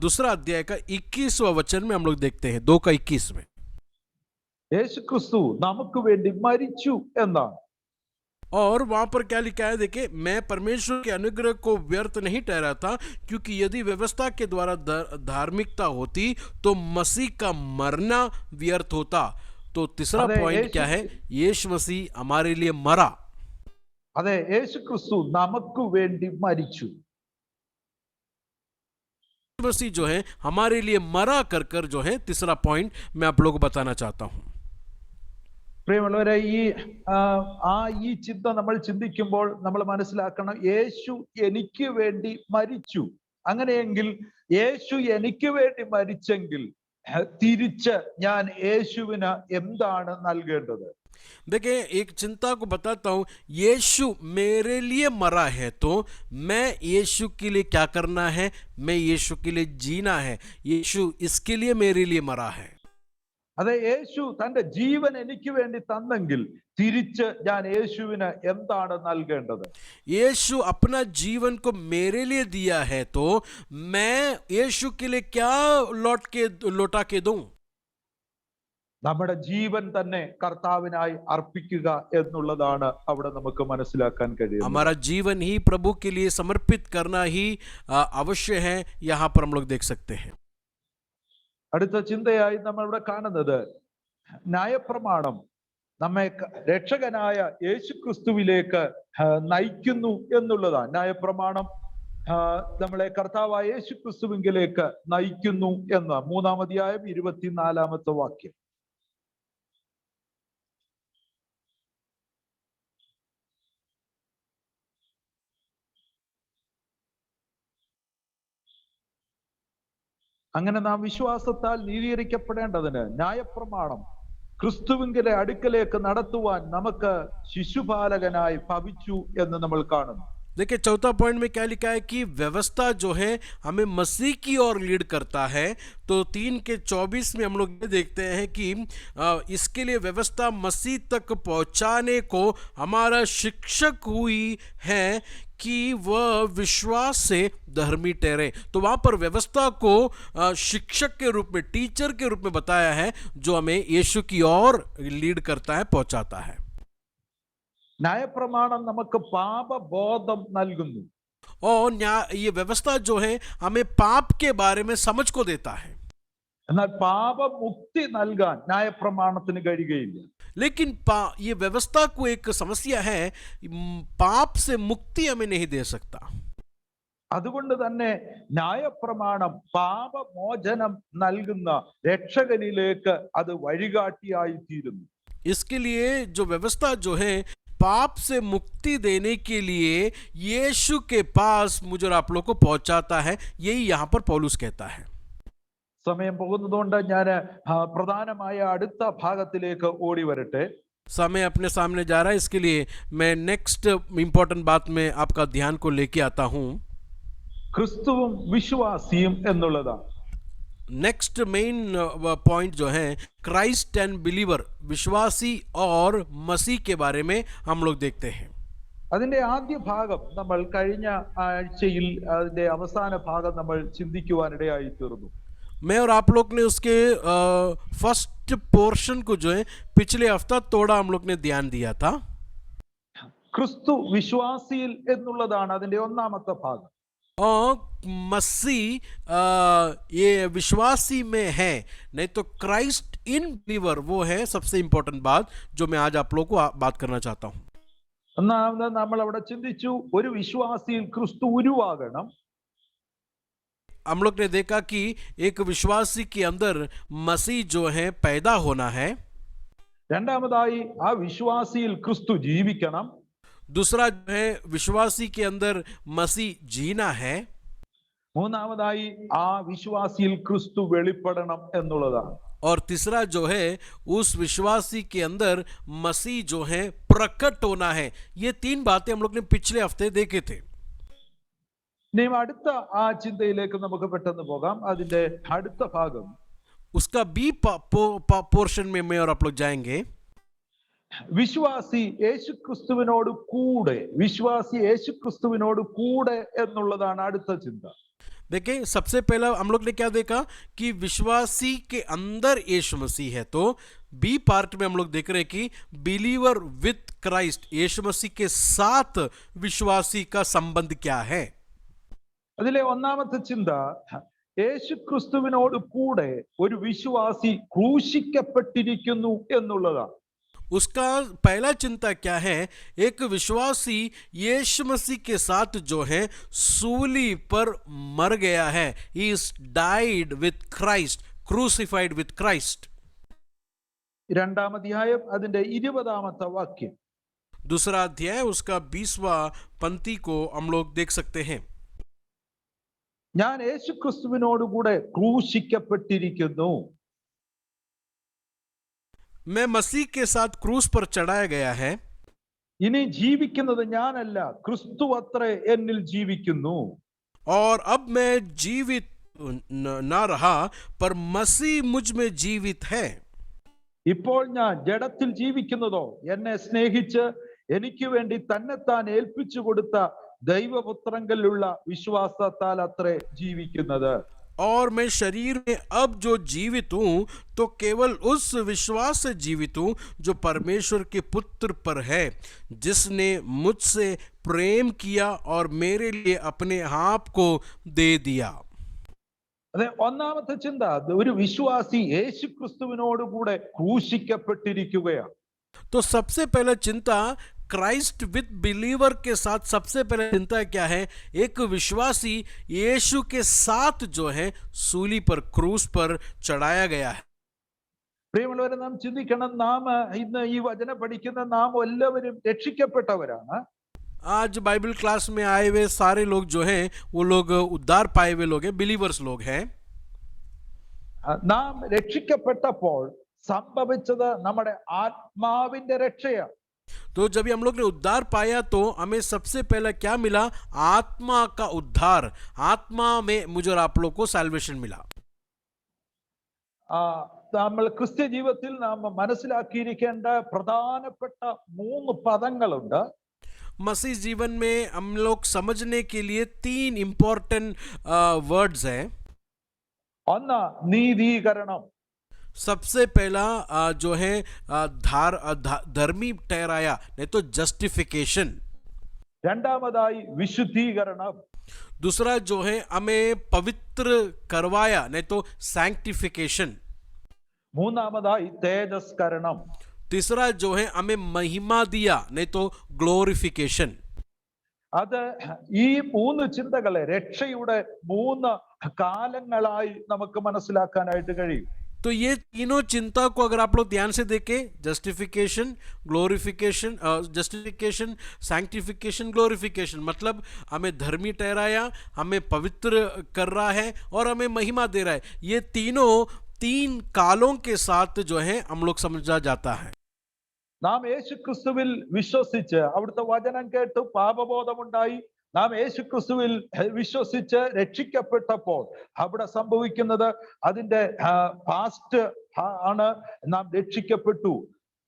दूसरा अध्याय का 21वां वचन में हम लोग देखते हैं, 2 का 21 में യേശു ക്രിസ്തു നമുക്ക് വേണ്ടി മരിച്ചു എന്നാണ്. और वहां पर क्या लिखा है, देखिए, मैं परमेश्वर के अनुग्रह को व्यर्थ नहीं ठहराता, क्योंकि यदि व्यवस्था के द्वारा धार्मिकता होती तो मसीह का मरना व्यर्थ होता। तो तीसरा पॉइंट क्या है, यीशु मसीह हमारे लिए मरा। അതെ, യേശു ക്രിസ്തു നമുക്ക് വേണ്ടി മരിച്ചു. मसीह जो है हमारे लिए मरा कर जो है तीसरा पॉइंट मैं आप लोगों को बताना चाहता हूं। പ്രിയമുള്ളവരെ, ഈ ചിന്ത നമ്മൾ ചിന്തിക്കുമ്പോൾ നമ്മൾ മനസ്സിലാക്കണം, യേശു എനിക്ക് വേണ്ടി മരിച്ചു. അങ്ങനെയെങ്കിൽ യേശു എനിക്ക് വേണ്ടി മരിച്ചെങ്കിൽ തിരിച്ച് ഞാൻ യേശുവിന് എന്താണ് നൽകേണ്ടത്? देखिए, एक चिंता को बताता हूं, यीशु मेरे लिए मरा है तो मैं यीशु के लिए क्या करना है? मैं यीशु के लिए जीना है। यीशु इसके लिए मेरे लिए मरा है। അതെ, യേശു തന്റെ ജീവൻ എനിക്ക് വേണ്ടി തന്നെങ്കിൽ തിരിച്ച് ഞാൻ യേശുവിന് എന്താണ് നൽകേണ്ടത്? यीशु अपना जीवन को मेरे लिए दिया है तो मैं यीशु के लिए क्या लौटा के दूं? നമ്മുടെ ജീവൻ തന്നെ കർത്താവിനായി അർപ്പിക്കുക എന്നുള്ളതാണ് അവിടെ നമുക്ക് മനസ്സിലാക്കാൻ കഴിയുന്നത്. हमारा जीवन ही प्रभु के लिए समर्पित करना ही अवश्य है, यहाँ पर हम लोग देख सकते हैं। അടുത്ത ചിന്തയായി നമ്മൾ ഇവിടെ കാണുന്നത്, ന്യായപ്രമാണം നമ്മെ രക്ഷകനായ യേശു ക്രിസ്തുവിലേക്ക് നയിക്കുന്നു എന്നുള്ളതാണ്. ന്യായപ്രമാണം നമ്മളെ കർത്താവായ യേശു ക്രിസ്തുവിലേക്ക് നയിക്കുന്നു എന്ന 3-ാം അധ്യായം 24-ാമത്തെ വാക്യം. അങ്ങനെ നാം വിശ്വാസത്താൽ നീതീകരിക്കപ്പെടേണ്ടതിന് ന്യായപ്രമാണം ക്രിസ്തുവിന്റെ അടുക്കലേക്ക് നടത്തുവാൻ നമുക്ക് ശിശുപാലകനായി ഭവിച്ചു എന്ന് നമ്മൾ കാണുന്നു. देखिए, चौथा पॉइंट में क्या लिखा है कि व्यवस्था जो है हमें मसीह की ओर लीड करता है। तो 3:24 में हम लोग ये देखते हैं कि इसके लिए व्यवस्था मसीह तक पहुंचाने को हमारा शिक्षक हुई है कि वह विश्वास से धर्मी ठहरे। तो वहां पर व्यवस्था को शिक्षक के रूप में, टीचर के रूप में बताया है, जो हमें यीशु की ओर लीड करता है, पहुंचाता है। ന്യായപ്രമാണം നമുക്ക് പാപബോധം നൽകുന്നു. और ये व्यवस्था जो है हमें पाप के बारे में समझ को देता है। എന്നാൽ പാപമുക്തി നൽകാൻ ന്യായപ്രമാണത്തിന് കഴിയുകയില്ല. लेकिन ये व्यवस्था को एक समस्या है, पाप से मुक्ति हमें नहीं दे सकता। അതുകൊണ്ട് തന്നെ ന്യായപ്രമാണം പാപമോചനം നൽകുന്ന രക്ഷകനിലേക്ക് അത് വഴികാട്ടിയായി തീരുന്നു. इसके लिए जो व्यवस्था जो है पाप से मुक्ति देने के लिए यीशु के पास मुझे और आप लोग को पहुंचाता है। यही यहां पर पौलुस कहता है। സമയം പോകുന്നതുകൊണ്ട് ഞാൻ പ്രധാനമായ അടുത്ത ഭാഗത്തിലേക്ക് ഓടി വരട്ടെ. समय अपने सामने जा रहा है, इसके लिए मैं नेक्स्ट इंपॉर्टेंट बात में आपका ध्यान को लेके आता हूं। ക്രിസ്തുവും വിശ്വാസിയും എന്നുള്ളതാണ്. नेक्स्ट मेन पॉइंट जो है क्राइस्ट एंड बिलीवर, विश्वासी और मसीह के बारे में हम लोग देखते हैं. അതിന്റെ ആദ്യ ഭാഗം നമ്മൾ കഴിഞ്ഞ ആഴ്ചയിൽ അതിന്റെ അവസാന ഭാഗം നമ്മൾ ചിന്തിക്കുവാനിടയായി തീർന്നു. मैं और आप लोग ने उसके फर्स्ट पोर्शन को जो है पिछले हफ्ता थोड़ा हम लोग ने ध्यान दिया था. ക്രിസ്തു വിശ്വാസിയിൽ എന്നുള്ളതാണ് അതിന്റെ ഒന്നാമത്തെ ഭാഗം. और मसीह ये विश्वासी में है, नहीं तो क्राइस्ट इन बिलीवर, वो है सबसे इंपॉर्टेंट बात जो मैं आज आप लोगों को बात करना चाहता हूँ. ഒന്നാമത് നമ്മൾ അവിടെ ചിന്തിച്ചു, ഒരു വിശ്വാസിയിൽ ക്രിസ്തു ഉരുവാകണം. हम लोग ने देखा कि एक विश्वासी के अंदर मसीह जो है पैदा होना है. രണ്ടാമതായി ആ വിശ്വാസിയിൽ ക്രിസ്തു ജീവിക്കണം. दूसरा जो है विश्वासी के अंदर मसीह जीना है. മൂന്നാമതായി ആ വിശ്വാസിയിൽ ക്രിസ്തു വെളിപ്പെടണം എന്നുള്ളതാണ്. और तीसरा जो है उस विश्वासी के अंदर मसीह जो है प्रकट होना है. ये तीन बातें हम लोग ने पिछले हफ्ते देखे थे. ഇനി അടുത്ത ആ ചിന്തയിലേക്ക് നമുക്ക് പെട്ടെന്ന് പോകാം. അതിന്റെ അടുത്ത ഭാഗം उसका बी पोर्शन में मैं और आप लोग जाएंगे. വിശ്വാസി യേശുക്രിസ്തുവിനോട് കൂടെ, വിശ്വാസി യേശുക്രിസ്തുവിനോട് കൂടെ എന്നുള്ളതാണ് അടുത്ത ചിന്ത. देखिए, सबसे पहला हम लोग ने क्या देखा कि विश्वासी के अंदर यीशु मसीह है. तो बी पार्ट में हम लोग देख रहे हैं कि बिलीवर विथ क्राइस्ट, यीशु मसीह के साथ विश्वासी का संबंध क्या है. അതിലെ ഒന്നാമത്തെ ചിന്ത, യേശുക്രിസ്തുവിനോട് കൂടെ ഒരു വിശ്വാസി ക്രൂശിക്കപ്പെട്ടിരിക്കുന്നു എന്നുള്ളതാണ്. उसका पहला चिंता क्या है, एक विश्वासी यीशु मसीह के साथ जो है सूली पर मर गया है. He is died with Christ, crucified with Christ. രണ്ടാം അധ്യായം അതിന്റെ 20ാമത്തെ വാക്യം. दूसरा अध्याय उसका 20वां पंक्ति को हम लोग देख सकते हैं. ഞാൻ യേശുക്രിസ്തുവിനോട് കൂടെ ക്രൂശിക്കപ്പെട്ടിരിക്കുന്നു. मैं मसीह के साथ क्रूस पर चढ़ाया गया है. ഇനി ജീവിക്കുന്നത് ഞാനല്ല, ക്രിസ്തു അത്രേ എന്നിൽ ജീവിക്കുന്നു. और अब मैं जीवित ना रहा, पर मसीह मुझ में जीवित है. ഇപ്പോൾ ഞാൻ ജഡത്തിൽ ജീവിക്കുന്നതോ എന്നെ സ്നേഹിച്ച് എനിക്ക് വേണ്ടി തന്നെത്താൻ ഏൽപ്പിച്ചു കൊടുത്ത ദൈവപുത്രങ്കലുള്ള വിശ്വാസത്താൽ അത്രേ ജീവിക്കുന്നത്. और मैं शरीर में अब जो जीवित हूं तो केवल उस विश्वास से जीवित हूं जो परमेश्वर के पुत्र पर है, जिसने मुझसे प्रेम किया और मेरे लिए अपने आप को दे दिया. അതെ, ഒന്നാമത്തെ ചിന്ത, ഒരു വിശ്വാസി യേശുക്രിസ്തുവിനോട് കൂടെ ക്രൂശിക്കപ്പെട്ടിരിക്കുകയാണ്. तो सबसे पहला चिंता क्राइस्ट विथ बिलीवर के साथ, सबसे पहले चिंता क्या है, एक विश्वासी यीशु के साथ जो है सूली पर, क्रूस पर चढ़ाया गया है. പ്രിയമുള്ളവരെ, നാം ചിന്തിക്കണം, നാം ഇന്ന് ഈ വചനം പഠിക്കുന്ന നാം എല്ലാവരും രക്ഷിക്കപ്പെട്ടവരാണ്. आज बाइबल क्लास में आए हुए सारे लोग जो हैं वो लोग उद्धार पाए हुए लोग हैं, बिलीवर्स लोग हैं. നാം രക്ഷിക്കപ്പെട്ടപ്പോൾ സംഭവിച്ചത് നമ്മുടെ ആത്മാവിന്റെ രക്ഷയാണ്. तो जब हम लोग ने उद्धार पाया तो हमें सबसे पहला क्या मिला, आत्मा का उद्धार. आत्मा में मुझे और आप लोग को सैल्वेशन मिला. നമ്മൾ ക്രിസ്ത്യ ജീവിതത്തിൽ നാം മനസ്സിലാക്കിയിരിക്കേണ്ട പ്രധാനപ്പെട്ട 3 പദങ്ങളുണ്ട്. मसीह जीवन में हम लोग समझने के लिए 3 इंपॉर्टेंट वर्ड्स हैं. ഒന്ന്, നീതീകരണം. सबसे पहला जो है धर्मी ठहराया, नहीं तो जस्टिफिकेशन. രണ്ടാമതായി വിശുദ്ധീകരണം. दूसरा जो है हमें पवित्र करवाया, नहीं तो सैंक्टिफिकेशन. മൂന്നാമതായി തേജസ്കരണം. तीसरा जो है हमें महिमा दिया, नहीं तो ग्लोरिफिकेशन. അത് ഈ 3 ചിന്തകളെ രക്ഷയുടെ 3 കാലങ്ങളായി നമുക്ക് മനസ്സിലാക്കാനായിട്ട് കഴിയും. तो ये तीनों चिंता को अगर आप लोग ध्यान से देखें, justification, glorification, justification, sanctification, glorification, मतलब हमें धर्मी ठहराया, हमें पवित्र कर रहा है और हमें महिमा दे रहा है. ये तीनों 3 कालों के साथ जो है हम लोग समझा जाता है. നാം യേശുക്രിസ്തുവിൽ വിശ്വസിച്ച് അവിടുത്തെ വചനം കേട്ട് പാപബോധമുണ്ടായി നാം യേശുക്രിസ്തുവിൽ വിശ്വസിച്ച് രക്ഷിക്കപ്പെട്ടപ്പോൾ അവിടെ സംഭവിക്കുന്നത് അതിന്റെ പാസ്റ്റ് ആണ്. നാം രക്ഷിക്കപ്പെട്ടു.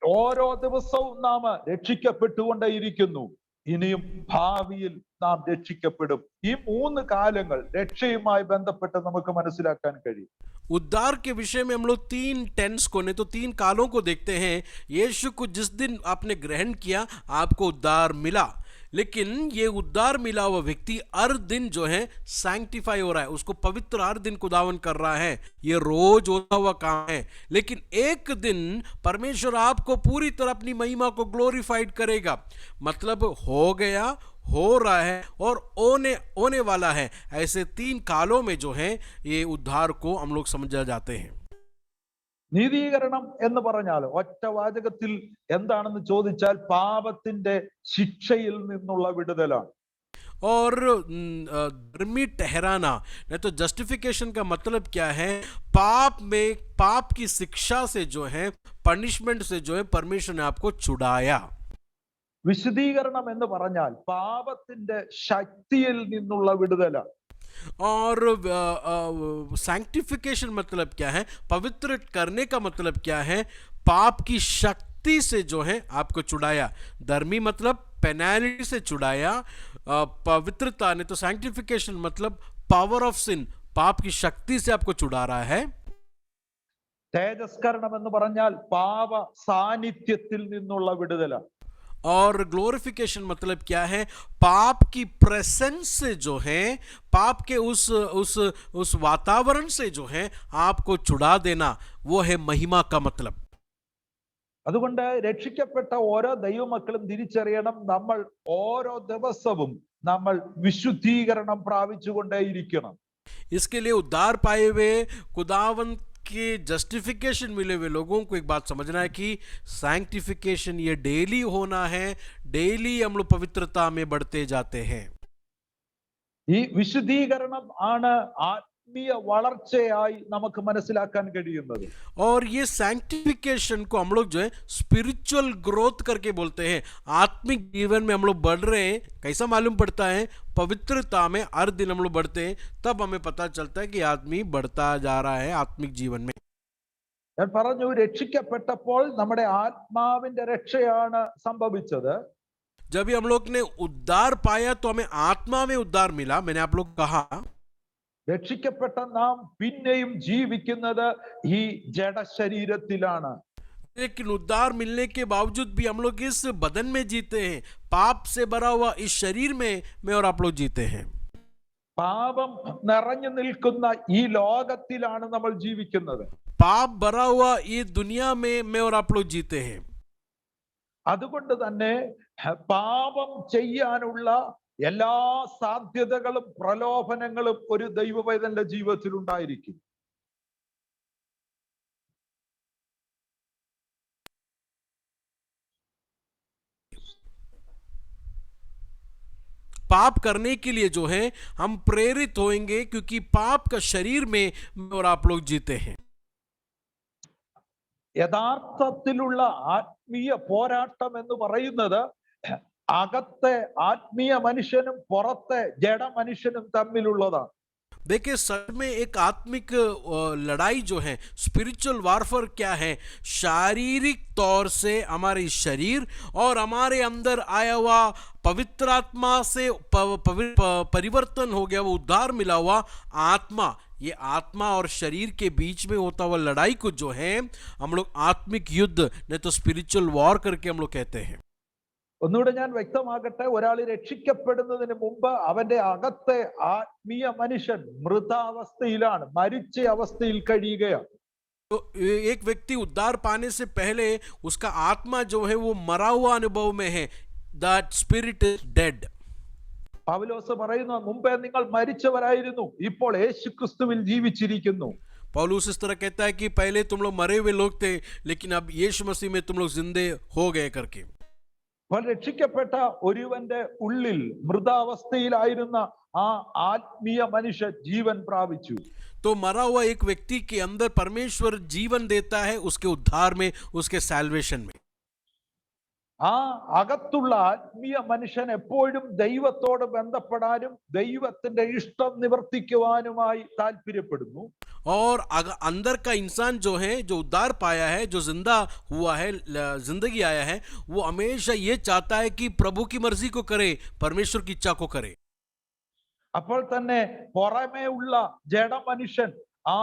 ഓരോ ദിവസവും നാം രക്ഷിക്കപ്പെട്ടുകൊണ്ടേയിരിക്കുന്നു. ഇനിയും ഭാവിയിൽ നാം രക്ഷിക്കപ്പെടും. ഈ 3 കാലങ്ങൾ രക്ഷയുമായി ബന്ധപ്പെട്ട് നമുക്ക് മനസ്സിലാക്കാൻ കഴിയും. उद्धार के विषय में हम लोग 3 टेंस को नहीं तो 3 कालों को देखते हैं. यीशु को जिस दिन आपने ग्रहण किया आपको उद्धार मिला, लेकिन ये उद्धार मिला हुआ व्यक्ति हर दिन जो है सैंक्टिफाई हो रहा है, उसको पवित्र हर दिन खुदावन कर रहा है. ये रोज होता हुआ काम है. लेकिन एक दिन परमेश्वर आपको पूरी तरह अपनी महिमा को ग्लोरीफाइड करेगा. मतलब हो गया, हो रहा है और होने वाला है. ऐसे 3 कालों में जो है ये उद्धार को हम लोग समझा जाते हैं. നീതീകരണം എന്ന് പറഞ്ഞാൽ ഒറ്റ വാചകത്തിൽ എന്താണെന്ന് ചോദിച്ചാൽ പാപത്തിന്റെ ശിക്ഷയിൽ നിന്നുള്ള വിടുതലാണ്. और धर्मी ठहराना नहीं तो जस्टिफिकेशन का मतलब क्या है? पाप की शिक्षा से जो है, पनिशमेंट से जो है परमेश्वर ने आपको छुड़ाया. വിശുദ്ധീകരണം എന്ന് പറഞ്ഞാൽ പാപത്തിന്റെ ശക്തിയിൽ നിന്നുള്ള വിടുതലാണ്. और सैंक्टिफिकेशन मतलब क्या है? पवित्र करने का मतलब क्या है? पाप की शक्ति से जो है आपको छुड़ाया. धर्मी मतलब पेनाल्टी से छुड़ाया. पवित्रता नहीं तो सैंक्टिफिकेशन मतलब पावर ऑफ सिन, पाप की शक्ति से आपको छुड़ा रहा है. തേജസ്കരണം എന്ന് പറഞ്ഞാൽ പാപ സാന്നിധ്യത്തിൽ നിന്നുള്ള വിടുതലാണ്. और ग्लोरिफिकेशन मतलब क्या है? पाप की प्रेजेंस से जो है, पाप के उस वातावरण से जो है आपको छुड़ा देना, वो है महिमा का मतलब. അതുകൊണ്ട് രക്ഷിക്കപ്പെട്ട ഓരോ ദൈവമക്കളും തിരിച്ചറിയണം, നമ്മൾ ഓരോ ദിവസവും നമ്മൾ വിശുദ്ധീകരണം പ്രാപിച്ചുകൊണ്ടേയിരിക്കണം. इसके लिए उद्धार पाए हुए खुदावन के जस्टिफिकेशन मिले हुए लोगों को एक बात समझना है कि सैंक्टिफिकेशन ये डेली होना है. डेली हम लोग पवित्रता में बढ़ते जाते हैं. ഈ വിശുദ്ധീകരണം ആണ് ആത്മീയ വളർച്ചയായി നമുക്ക് മനസ്സിലാക്കാൻ കഴിയുന്നത്. और ये सैंक्टिफिकेशन को हम लोग जो है स्पिरिचुअल ग्रोथ करके बोलते हैं. आत्मिक जीवन में हम लोग बढ़ रहे हैं. कैसा मालूम पड़ता है? पवित्रता में हर दिन हम लोग बढ़ते हैं, तब हमें पता चलता है कि आदमी बढ़ता जा रहा है आत्मिक जीवन में. ഞാൻ പറഞ്ഞു, രക്ഷിക്കപ്പെട്ടപ്പോൾ നമ്മുടെ ആത്മാവിന്റെ രക്ഷയാണ് സംഭവിച്ചത്. जब भी हम लोग ने उद्धार पाया तो हमें आत्मा में उद्धार मिला. मैंने आप लोग कहा രക്ഷിക്കപ്പെട്ട നാം പിന്നെയും ജീവിക്കുന്നത് ഈ ജഡശരീരത്തിലാണ്. लेकिन उद्धार मिलने के बावजूद भी हम लोग इस बदन में जीते हैं. पाप से भरा हुआ इस शरीर में और आप लोग जीते हैं. പാപം നിറഞ്ഞു നിൽക്കുന്ന ഈ ലോകത്തിലാണ് നമ്മൾ ജീവിക്കുന്നത്. पाप भरा हुआ ये दुनिया में और आप लोग जीते हैं. അതുകൊണ്ട് തന്നെ പാപം ചെയ്യാനുള്ള എല്ലാ സാധ്യതകളും പ്രലോഭനങ്ങളും ഒരു ദൈവപൈതന്റെ ജീവിതത്തിൽ ഉണ്ടായിരിക്കും. पाप करने के लिए जो है हम प्रेरित होंगे, क्योंकि पाप का शरीर में और आप लोग जीते हैं. യഥാർത്ഥത്തിലുള്ള ആത്മീയ പോരാട്ടം എന്ന് പറയുന്നത് അകത്തെ ആത്മീയ മനുഷ്യനും പുറത്തെ ജഡ മനുഷ്യനും തമ്മിലുള്ളതാണ്. देखिए, सच में एक आत्मिक लड़ाई जो है, स्पिरिचुअल वारफेयर क्या है? शारीरिक तौर से हमारे शरीर और हमारे अंदर आया हुआ पवित्र आत्मा से परिवर्तन हो गया, वो उद्धार मिला हुआ आत्मा, ये आत्मा और शरीर के बीच में होता हुआ लड़ाई को जो है हम लोग आत्मिक युद्ध नहीं तो स्पिरिचुअल वॉर करके हम लोग कहते हैं. ഒന്നുകൂടെ ഞാൻ വ്യക്തമാക്കട്ടെ, ഒരാൾ രക്ഷിക്കപ്പെടുന്നതിന് മുമ്പ് അവന്റെ അകത്തെ ആത്മീയ മനുഷ്യൻ മൃതാവസ്ഥയിലാണ്, മരിച്ച അവസ്ഥയിൽ കഴിയുകയാണ്. तो एक व्यक्ति उद्धार पाने से पहले उसका आत्मा जो है वो मरा हुआ अनुभव में है. That spirit is dead. Paulose പറയുന്നു, മുമ്പേ നിങ്ങൾ മരിച്ചവരായിരുന്നു, ഇപ്പോൾ യേശുക്രിസ്തുവിൽ ജീവിച്ചിരിക്കുന്നു. पौलुस इस तरह कहता है कि पहले तुम लोग मरे हुए लोग थे, लेकिन अब यीशु मसीह में तुम लोग जिंदे हो गए करके. രക്ഷിക്കപ്പെട്ട ഒരുവന്റെ ഉള്ളിൽ മൃതാവസ്ഥയിലായിരുന്ന ആ ആത്മീയ മനുഷ്യൻ ജീവൻ പ്രാപിച്ചു. तो मरा हुआ एक व्यक्ति के अंदर परमेश्वर जीवन देता है, उसके उद्धार में, उसके सैल्वेशन में. ആ അകത്തുള്ള ആത്മീയ മനുഷ്യൻ എപ്പോഴും ദൈവത്തോട് ബന്ധപ്പെടാനും ദൈവത്തിന്റെ ഇഷ്ടം നിവർത്തിക്കുവാനുമായി താല്പര്യപ്പെടുന്നു. और अंदर का इंसान जो है, जो उद्धार पाया है, जो जिंदा हुआ है, जिंदगी आया है, वो हमेशा ये चाहता है कि प्रभु की मर्जी को करे, परमेश्वर की इच्छा को करे। അപ്പോൾ തന്നെ പുറമേ ഉള്ള ജഡമനുഷ്യൻ ആ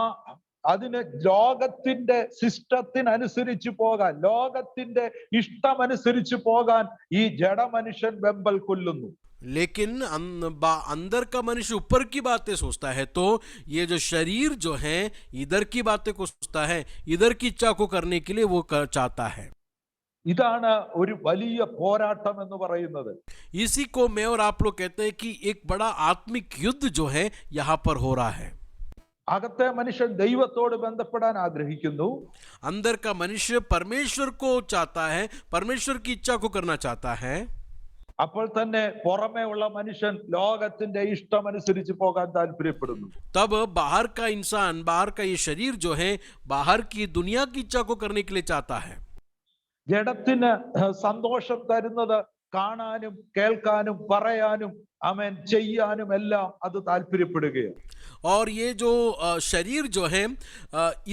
അതിന് ലോകത്തിന്റെ സിസ്റ്റത്തിനനുസരിച്ച് പോകാൻ, ലോകത്തിന്റെ ഇഷ്ടമനുസരിച്ച് പോകാൻ ഈ ജഡമനുഷ്യൻ വെമ്പൽ കൊല്ലുന്നു. लेकिन अंदर का मनुष्य ऊपर की बातें सोचता है, तो ये जो शरीर जो है इधर की बातें को सोचता है, इधर की इच्छा को करने के लिए वो चाहता है। ഇതാണ് ഒരു വലിയ പോരാട്ടം എന്ന് പറയുന്നത്. इसी को मैं और आप लोग कहते हैं कि एक बड़ा आत्मिक युद्ध जो है यहाँ पर हो रहा है। അകത്തെ മനുഷ്യൻ ദൈവത്തോട് ബന്ധപ്പെടാൻ ആഗ്രഹിക്കുന്നു. अंदर का मनुष्य परमेश्वर को चाहता है, परमेश्वर की इच्छा को करना चाहता है। അപ്പോൾ തന്നെ പുറമേ ഉള്ള മനുഷ്യൻ ലോകത്തിന്റെ ഇഷ്ടമനുസരിച്ച് പോകാൻ താല്പര്യപ്പെടുന്നു. तब बाहर का इंसान, बाहर का ये शरीर जो है बाहर की दुनिया की इच्छा को करने के लिए चाहता है। ജഡത്തിന് സന്തോഷം തരുന്നത് കാണാനും കേൾക്കാനും പറയാനും ആമേൻ ചെയ്യാനും എല്ലാം അത് താല്പര്യപ്പെടുകയാണ്. और ये जो शरीर जो है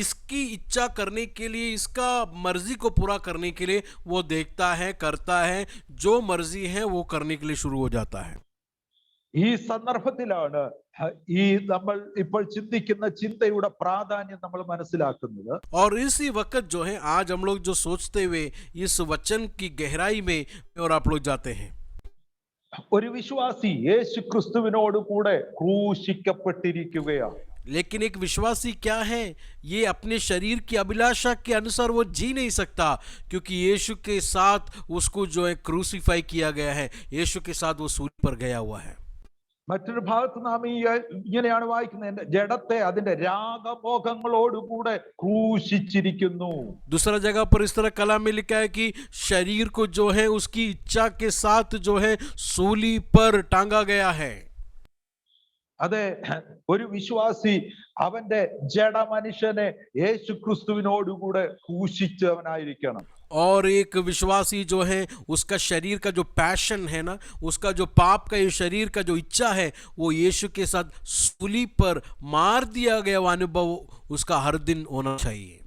इसकी इच्छा करने के लिए, इसका मर्जी को पूरा करने के लिए वो देखता है, करता है, जो मर्जी है वो करने के लिए शुरू हो जाता है। ഈ സന്ദർഭത്തിലാണ് ഈ നമ്മൾ ഇപ്പോൾ ചിന്തിക്കുന്ന ചിന്തയുടെ പ്രാധാന്യം നമ്മൾ മനസ്സിലാക്കുന്നത്. और इसी वक्त जो है आज हम लोग जो सोचते हुए इस वचन की गहराई में और आप लोग जाते हैं। ഒരു വിശ്വാസി യേശു ക്രിസ്തുവിനോട് കൂടെ ക്രൂശിക്കപ്പെട്ടിരിക്കുകയാണ്. लेकिन एक विश्वासी क्या है, ये अपने शरीर की अभिलाषा के अनुसार वो जी नहीं सकता, क्योंकि यीशु के साथ उसको जो है क्रूसीफाई किया गया है, यीशु के साथ वो सूली पर गया हुआ है। മറ്റൊരു ഭാഗത്ത് നാം ഇങ്ങനെയാണ് വായിക്കുന്നത്, ജഡത്തെ അതിന്റെ രാഗമോഹങ്ങളോടുകൂടെ ക്രൂശിച്ചിരിക്കുന്നു. दूसरा जगह पर इस तरह कलाम में लिखा है कि शरीर को जो है उसकी इच्छा के साथ जो है सूली पर टांगा गया है। അതെ, ഒരു വിശ്വാസി അവന്റെ ജഡമനുഷ്യനെ യേശു ക്രിസ്തുവിനോടുകൂടെ ക്രൂശിച്ചവനായിരിക്കണം. और एक विश्वासी जो है उसका शरीर का जो पैशन है ना, उसका जो पाप का ये शरीर का जो इच्छा है, वो यीशु के साथ सूली पर मार दिया गया वो अनुभव उसका हर दिन होना चाहिए।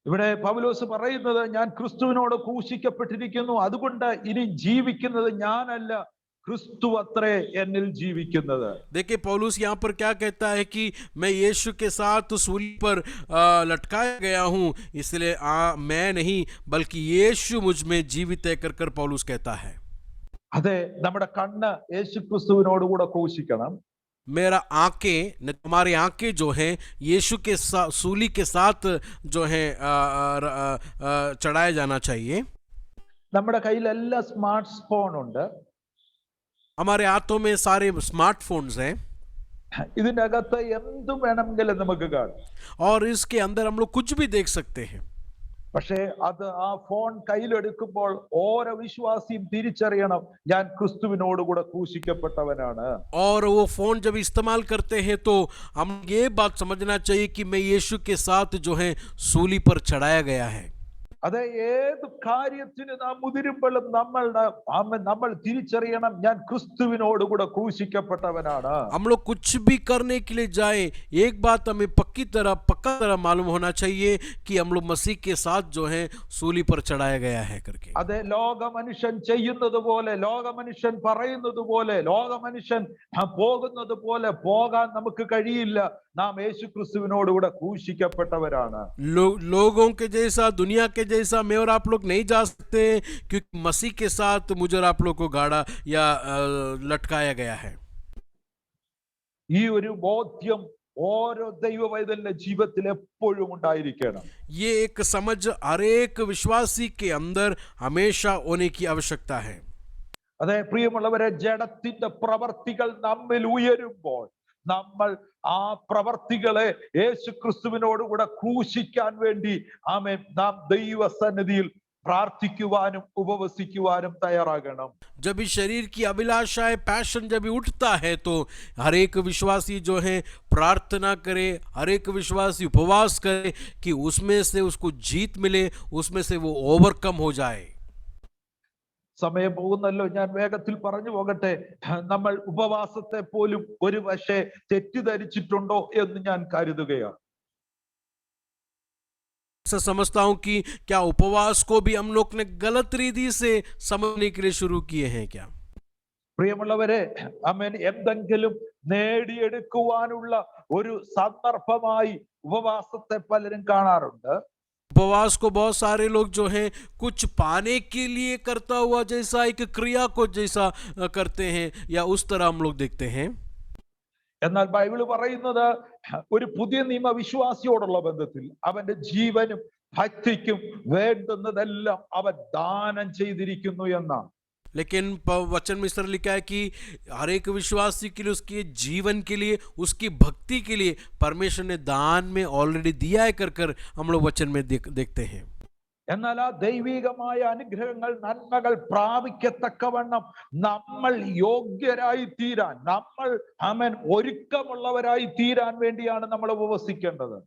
ഇവിടെ പൗലോസ് പറയുന്നത്, ഞാൻ ക്രിസ്തുവിനോട് ക്രൂശിക്കപ്പെട്ടിരിക്കുന്നു, അതുകൊണ്ട് ഇനി ജീവിക്കുന്നത് ഞാനല്ല, ക്രിസ്തു അത്രേ എന്നിൽ ജീവിക്കുന്നത്. देखिए पौलुस यहाँ पर क्या कहता है कि मैं यीशु के साथ सूली पर लटकाया गया हूँ, इसलिए मैं नहीं बल्कि यीशु मुझ में जीवित है कर कर पौलुस कहता है। അതെ, നമ്മുടെ കണ്ണ് യേശു ക്രിസ്തുവിനോട് കൂടെ ക്രൂശിക്കണം. मेरा आंखें, हमारी आंखें जो हैं यीशु के सूली के साथ जो है चढ़ाया जाना चाहिए। നമ്മുടെ കയ്യിൽ എല്ലാ സ്മാർട്ട് ഫോൺ ഉണ്ട്. हमारे हाथों में सारे स्मार्टफोन्स हैं ഇതിന്റെ അകത്ത് എന്തും വേണമെങ്കിലും നമുക്ക് കാണാം. और इसके अंदर हम लोग कुछ भी देख सकते हैं। പക്ഷേ അത് ആ ഫോൺ കയ്യിലെടുക്കുമ്പോൾ ഓരോ വിശ്വാസിയും തിരിച്ചറിയണം, ഞാൻ ക്രിസ്തുവിനോടുകൂടെ ക്രൂശിക്കപ്പെട്ടവനാണ്. और वो फोन जब इस्तेमाल करते हैं तो हम ये बात समझना चाहिए कि मैं यीशु के साथ जो है सूली पर चढ़ाया गया है। അതെ, ഏത് കാര്യത്തിന് നാം മുതിരുമ്പോഴും നമ്മൾ തിരിച്ചറിയണം, ഞാൻ ക്രിസ്തുവിനോടുകൂടെ ക്രൂശിക്കപ്പെട്ടവനാണ്. हम लोग कुछ भी करने के लिए जाए, एक बात हमें पक्का तरह मालूम होना चाहिए कि हम लोग मसीह के साथ जो है सूली पर चढ़ाया गया है करके। അതെ, ലോക മനുഷ്യൻ ചെയ്യുന്നത് പോലെ, ലോക മനുഷ്യൻ പറയുന്നത് പോലെ, ലോക മനുഷ്യൻ പോകുന്നത് പോലെ പോകാൻ നമുക്ക് കഴിയില്ല. നാം യേശു ക്രിസ്തുവിനോടുകൂടെ ക്രൂശിക്കപ്പെട്ടവരാണ്. लोगों के जैसा, दुनिया के जैसा मैं और आप लोग नहीं जा सकते, क्योंकि मसीह के साथ मुझे और आप लोग को गाड़ा या लटकाया गया है। ഈ ഒരു ബോധ്യം ഓരോ ദൈവവൈതലിന്റെ ജീവിതത്തിൽ എപ്പോഴും ഉണ്ടായിരിക്കണം. ये एक समझ हर एक विश्वासी के अंदर हमेशा होने की आवश्यकता है। അതെ പ്രിയമുള്ളവരെ, ജഡത്തിന്റെ പ്രവർത്തികൾ നമ്മിൽ ഉയരുമ്പോൾ നമ്മൾ ആ പ്രവർത്തികളെ യേശു ക്രിസ്തുവിനോടുകൂടെ ക്രൂശിക്കാൻ വേണ്ടി നാം ദൈവസന്നിധിയിൽ പ്രാർത്ഥിക്കുവാനും ഉപവസിക്കുവാനും തയ്യാറാകണം. जब इस शरीर की अभिलाषाएं, पैशन जब उठता है तो हर एक विश्वासी जो है प्रार्थना करे, हर एक विश्वासी उपवास करे कि उसमें से उसको जीत मिले, उसमें से वो ओवरकम हो जाए। സമയം പോകുന്നല്ലോ, ഞാൻ വേഗത്തിൽ പറഞ്ഞു പോകട്ടെ. നമ്മൾ ഉപവാസത്തെ പോലും ഒരു പക്ഷേ തെറ്റിദ്ധരിച്ചിട്ടുണ്ടോ എന്ന് ഞാൻ കരുതുകയാണ്. ऐसा समझता हूं कि क्या उपवास को भी हम लोग ने गलत रीति से समझने के लिए शुरू किए हैं क्या? പ്രിയമുള്ളവരെ, ആമേൻ, എന്തെങ്കിലും നേടിയെടുക്കുവാനുള്ള ഒരു സന്ദർഭമായി ഉപവാസത്തെ പലരും കാണാറുണ്ട്. उपवास को बहुत सारे लोग जो हैं कुछ पाने के लिए करता हुआ जैसा एक क्रिया को जैसा करते हैं, या उस तरह हम लोग देखते हैं। എന്നാൽ ബൈബിള് പറയുന്നത് ഒരു പുതിയ നിയമ വിശ്വാസിയോടുള്ള ബന്ധത്തിൽ അവന്റെ ജീവനും ഭക്തിക്കും വേണ്ടുന്നതെല്ലാം അവൻ ദാനം ചെയ്തിരിക്കുന്നു എന്നാണ്. लेकिन वचन में इस तरह लिखा है कि हर एक विश्वासी के लिए, उसके जीवन के लिए, उसकी भक्ति के लिए परमेश्वर ने दान में ऑलरेडी दिया है कर हम लोग वचन में देखते हैं। എന്നാൽ ആ ദൈവികമായ അനുഗ്രഹങ്ങൾ, നന്മകൾ പ്രാപിക്കത്തക്കവണ്ണം നമ്മൾ യോഗ്യരായി തീരാൻ, നമ്മൾ ആമേൻ ഒരുക്കമുള്ളവരായി തീരാൻ വേണ്ടിയാണ് നമ്മൾ ഉപവസിക്കേണ്ടത്.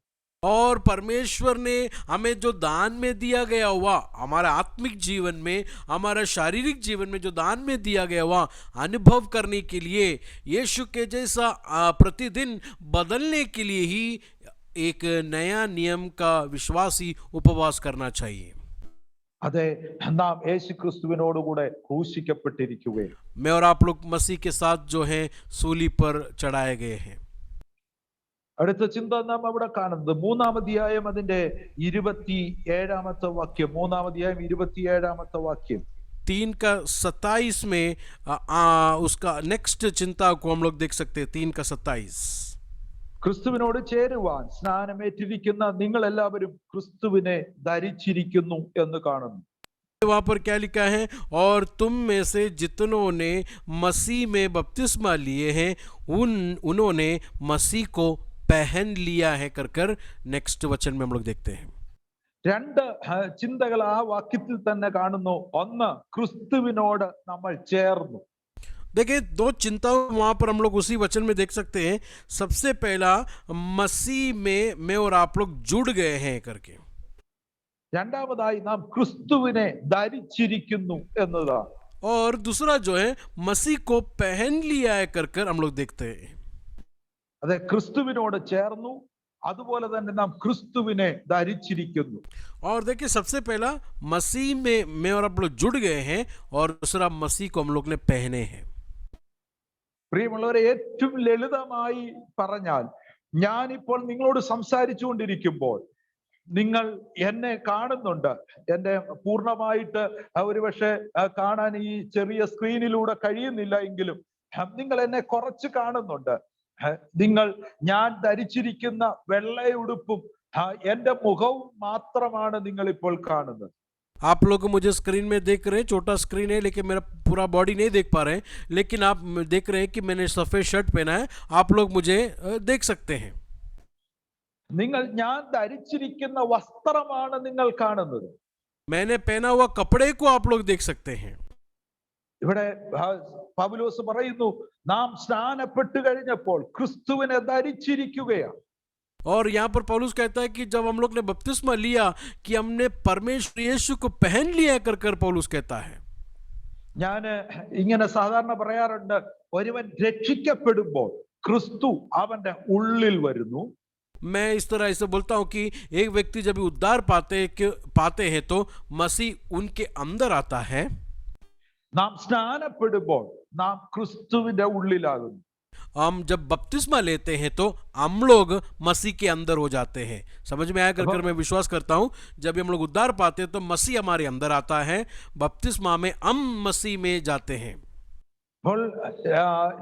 और परमेश्वर ने हमें जो दान में दिया गया हुआ, हमारा आत्मिक जीवन में, हमारा शारीरिक जीवन में जो दान में दिया गया हुआ अनुभव करने के लिए, यीशु के जैसा प्रतिदिन बदलने के लिए ही एक नया नियम का विश्वासी उपवास करना चाहिए। അതെ, നാം യേശു ക്രിസ്തുവിനോടുകൂടെ ക്രൂശിക്കപ്പെട്ടിരിക്കുകയാണ്. मैं और आप लोग मसीह के साथ जो हैं सूली पर चढ़ाए गए हैं। അടുത്ത ചിന്ത നാം അവിടെ കാണുന്നത് 3-ാം അധ്യായം അതിന്റെ 27-ാമത്തെ വാക്യം. 3-ാം അധ്യായം 27-ാമത്തെ വാക്യം. 3:27 में उसका नेक्स्ट चिंता को हम लोग देख सकते हैं। 3:27 ക്രിസ്തുവിനോട് ചേരുവാൻ സ്നാനമേറ്റിരിക്കുന്ന നിങ്ങൾ എല്ലാവരും ക്രിസ്തുവിനെ ധരിച്ചിരിക്കുന്നു എന്ന് കാണുന്നു. वहां पर क्या लिखा है? और तुम में से जितनों ने मसीह में बपतिस्मा लिए हैं उन्होंने मसीह को पहन लिया है कर नेक्स्ट वचन में हम लोग देखते हैं। രണ്ട് ചിന്തകൾ ആ വാക്യത്തിൽ തന്നെ കാണുന്നു. ഒന്ന്, ക്രിസ്തുവിനോട് നമ്മൾ ചേർന്നു. देखिए, दो चिंताओं वहां पर हम लोग उसी वचन में देख सकते हैं। सबसे पहला, मसीह में मैं और आप लोग जुड़ गए हैं करके। രണ്ടാമതായി നാം ക്രിസ്തുവിനെ ധരിച്ചിരിക്കുന്നു എന്നതാണ്. और दूसरा जो है मसीह को पहन लिया है कर हम लोग देखते हैं। അതെ, ക്രിസ്തുവിനോട് ചേർന്നു, അതുപോലെ തന്നെ നാം ക്രിസ്തുവിനെ ധരിച്ചിരിക്കുന്നു. और देखिए, सबसे पहला मसीह में मैं और आप लोग जुड़ गए हैं, और दूसरा मसीह को हम लोग ने पहने हैं। പ്രിയമുള്ളവരെ, ഏറ്റവും ലളിതമായി പറഞ്ഞാൽ, ഞാനിപ്പോൾ നിങ്ങളോട് സംസാരിച്ചുകൊണ്ടിരിക്കുമ്പോൾ നിങ്ങൾ എന്നെ കാണുന്നുണ്ട്. എന്നെ പൂർണ്ണമായിട്ട് ഒരുപക്ഷെ കാണാൻ ഈ ചെറിയ സ്ക്രീനിലൂടെ കഴിയുന്നില്ല എങ്കിലും നിങ്ങൾ എന്നെ കുറച്ച് കാണുന്നുണ്ട്. ഞാൻ ധരിച്ചിരിക്കുന്ന വെള്ളയുടുപ്പും എന്റെ മുഖവും മാത്രമാണ് നിങ്ങൾ ഇപ്പോൾ കാണുന്നത്. आप लोग मुझे स्क्रीन में देख रहे हैं, छोटा स्क्रीन है, लेकिन मेरा पूरा बॉडी नहीं देख पा रहे हैं, लेकिन आप देख रहे हैं कि मैंने सफेद शर्ट पहना है। आप लोग मुझे देख सकते हैं। നിങ്ങൾ ഞാൻ ധരിച്ചിരിക്കുന്ന വസ്ത്രമാണ് നിങ്ങൾ കാണുന്നത്. मैंने पहना हुआ कपड़े को आप लोग देख सकते हैं। ഇവിടെ പൗലോസ് പറയുന്നു, നാം സ്നാനപ്പെട്ടു കഴിഞ്ഞപ്പോൾ ക്രിസ്തുവിനെ ധരിച്ചിരിക്കുകയാണ്. और यहाँ पर पौलुस कहता है कि जब हम लोग ने बपतिस्मा लिया कि हमने परमेश्वर यीशु को पहन लिया कर पौलुस कहता है। ഞാൻ ഇങ്ങനെ സാധാരണ പറയാറുണ്ട്, ഒരുവൻ രക്ഷിക്കപ്പെടുമ്പോൾ ക്രിസ്തു അവന്റെ ഉള്ളിൽ വരുന്നു. मैं इस तरह से बोलता हूं कि एक व्यक्ति जब उद्धार पाते हैं तो मसीह उनके अंदर आता है। നാം സ്നാനപ്പെടുമ്പോൾ നാം ക്രിസ്തുവിന്റെ ഉള്ളിലാകുന്നു. हम जब बपतिस्मा लेते हैं तो हम लोग मसीह के अंदर हो जाते हैं। समझ में आया कर मैं विश्वास करता हूं, जब हम लोग उद्धार पाते हैं तो मसीह हमारे अंदर आता है, बपतिस्मा में हम मसीह में जाते हैं। അപ്പോൾ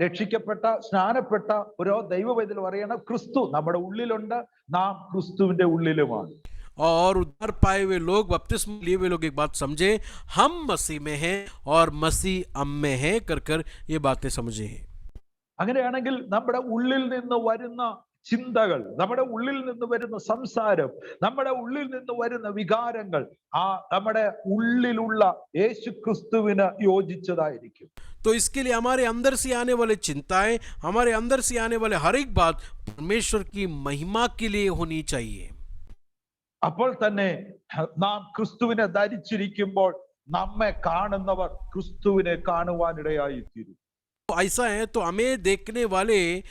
രക്ഷിക്കപ്പെട്ട സ്നാനപ്പെട്ട ഓരോ ദൈവവേദന പറയണം, ക്രിസ്തു നമ്മുടെ ഉള്ളിലുണ്ട്, നാം ക്രിസ്തുവിന്റെ ഉള്ളിലുമാണ്. और उद्धार पाए हुए लोग, बपतिस्मा लिए हुए लोग एक बात समझे, हम मसीह में हैं और मसीह हम में है कर ये बातें समझे। അങ്ങനെയാണെങ്കിൽ നമ്മുടെ ഉള്ളിൽ നിന്ന് വരുന്ന ചിന്തകൾ, നമ്മുടെ ഉള്ളിൽ നിന്ന് വരുന്ന സംസാരം, നമ്മുടെ ഉള്ളിൽ നിന്ന് വരുന്ന വികാരങ്ങൾ നമ്മുടെ ഉള്ളിലുള്ള യേശു ക്രിസ്തുവിന് യോജിച്ചതായിരിക്കും. तो इसके लिए हमारे अंदर से आने वाले चिंताएं, हमारे अंदर से आने वाले हर एक बात परमेश्वर की महिमा के लिए होनी चाहिए। അപ്പോൾ തന്നെ നാം ക്രിസ്തുവിനെ ധരിച്ചിരിക്കുമ്പോൾ നമ്മെ കാണുന്നവർ ക്രിസ്തുവിനെ കാണുവാനിടയായി തീരും. तो ऐसा है तो हमें देखने वाले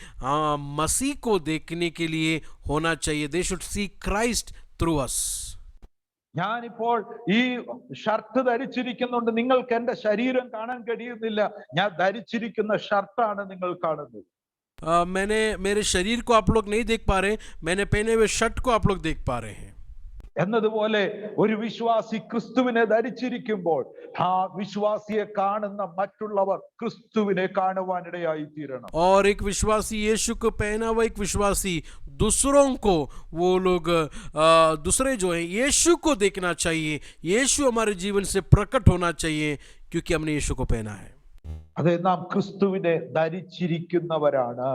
मसीह को देखने के लिए होना चाहिए. They should see Christ through us. ഞാനിപ്പോൾ ഈ ഷർട്ട് ധരിച്ചിരിക്കുന്നുണ്ട്, നിങ്ങൾക്ക് എന്റെ ശരീരം കാണാൻ കഴിയുന്നില്ല. ഞാൻ ധരിച്ചിരിക്കുന്ന ഷർട്ടാണ് നിങ്ങൾ കാണുന്നത്. मैंने मेरे शरीर को आप लोग नहीं देख पा रहे, मैंने पहने हुए शर्ट को आप लोग देख पा रहे हैं. എന്നതുപോലെ ഒരു വിശ്വാസി ക്രിസ്തുവിനെ ധരിച്ചിരിക്കുമ്പോൾ ആ വിശ്വാസിയെ കാണുന്ന മറ്റുള്ളവർ ക്രിസ്തുവിനെ കാണുവാനിടയായി തീരണം. और एक विश्वासी यीशु को पहना हुआ एक विश्वासी दूसरों को, वो लोग दूसरे जो है यीशु को देखना चाहिए. यीशु हमारे जीवन से प्रकट होना चाहिए क्योंकि हमने यीशु को पहना है. അതെ, നാം ക്രിസ്തുവിനെ ധരിച്ചിരിക്കുന്നവരാണ്.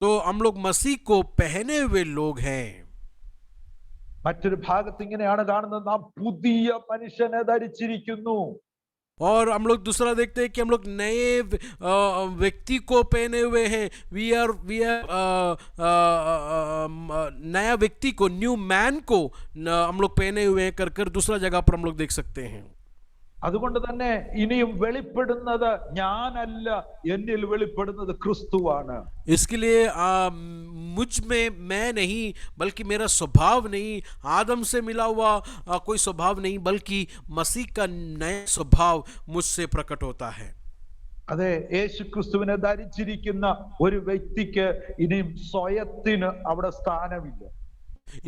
तो हम लोग मसीह को पहने हुए लोग हैं. മറ്റൊരു ഭാഗത്ത് ഇങ്ങനെയാണ് കാണുന്നത്, നാം പുതിയ മനുഷ്യനെ ധരിച്ചിരിക്കുന്നു. और हम लोग दूसरा देखते हैं कि हम लोग नए व्यक्ति को पहने हुए हैं. वी आर नया व्यक्ति को, न्यू मैन को हम लोग पहने हुए हैं कर दूसरा जगह पर हम लोग देख सकते हैं. അതുകൊണ്ട് തന്നെ ഇനിയും വെളിപ്പെടുന്നത് ഞാനല്ല, എന്നിൽ വെളിപ്പെടുന്നത് ക്രിസ്തുവാണ്. इसके लिए मुझ में मैं नहीं, बल्कि मेरा स्वभाव नहीं, आदम से मिला हुआ कोई स्वभाव नहीं, बल्कि मसीह का नया स्वभाव मुझसे प्रकट होता है. അതെ, യേശു ക്രിസ്തുവിനെ ധരിച്ചിരിക്കുന്ന ഒരു വ്യക്തിക്ക് ഇനിയും സ്വയത്തിന് അവിടെ സ്ഥാനമില്ല.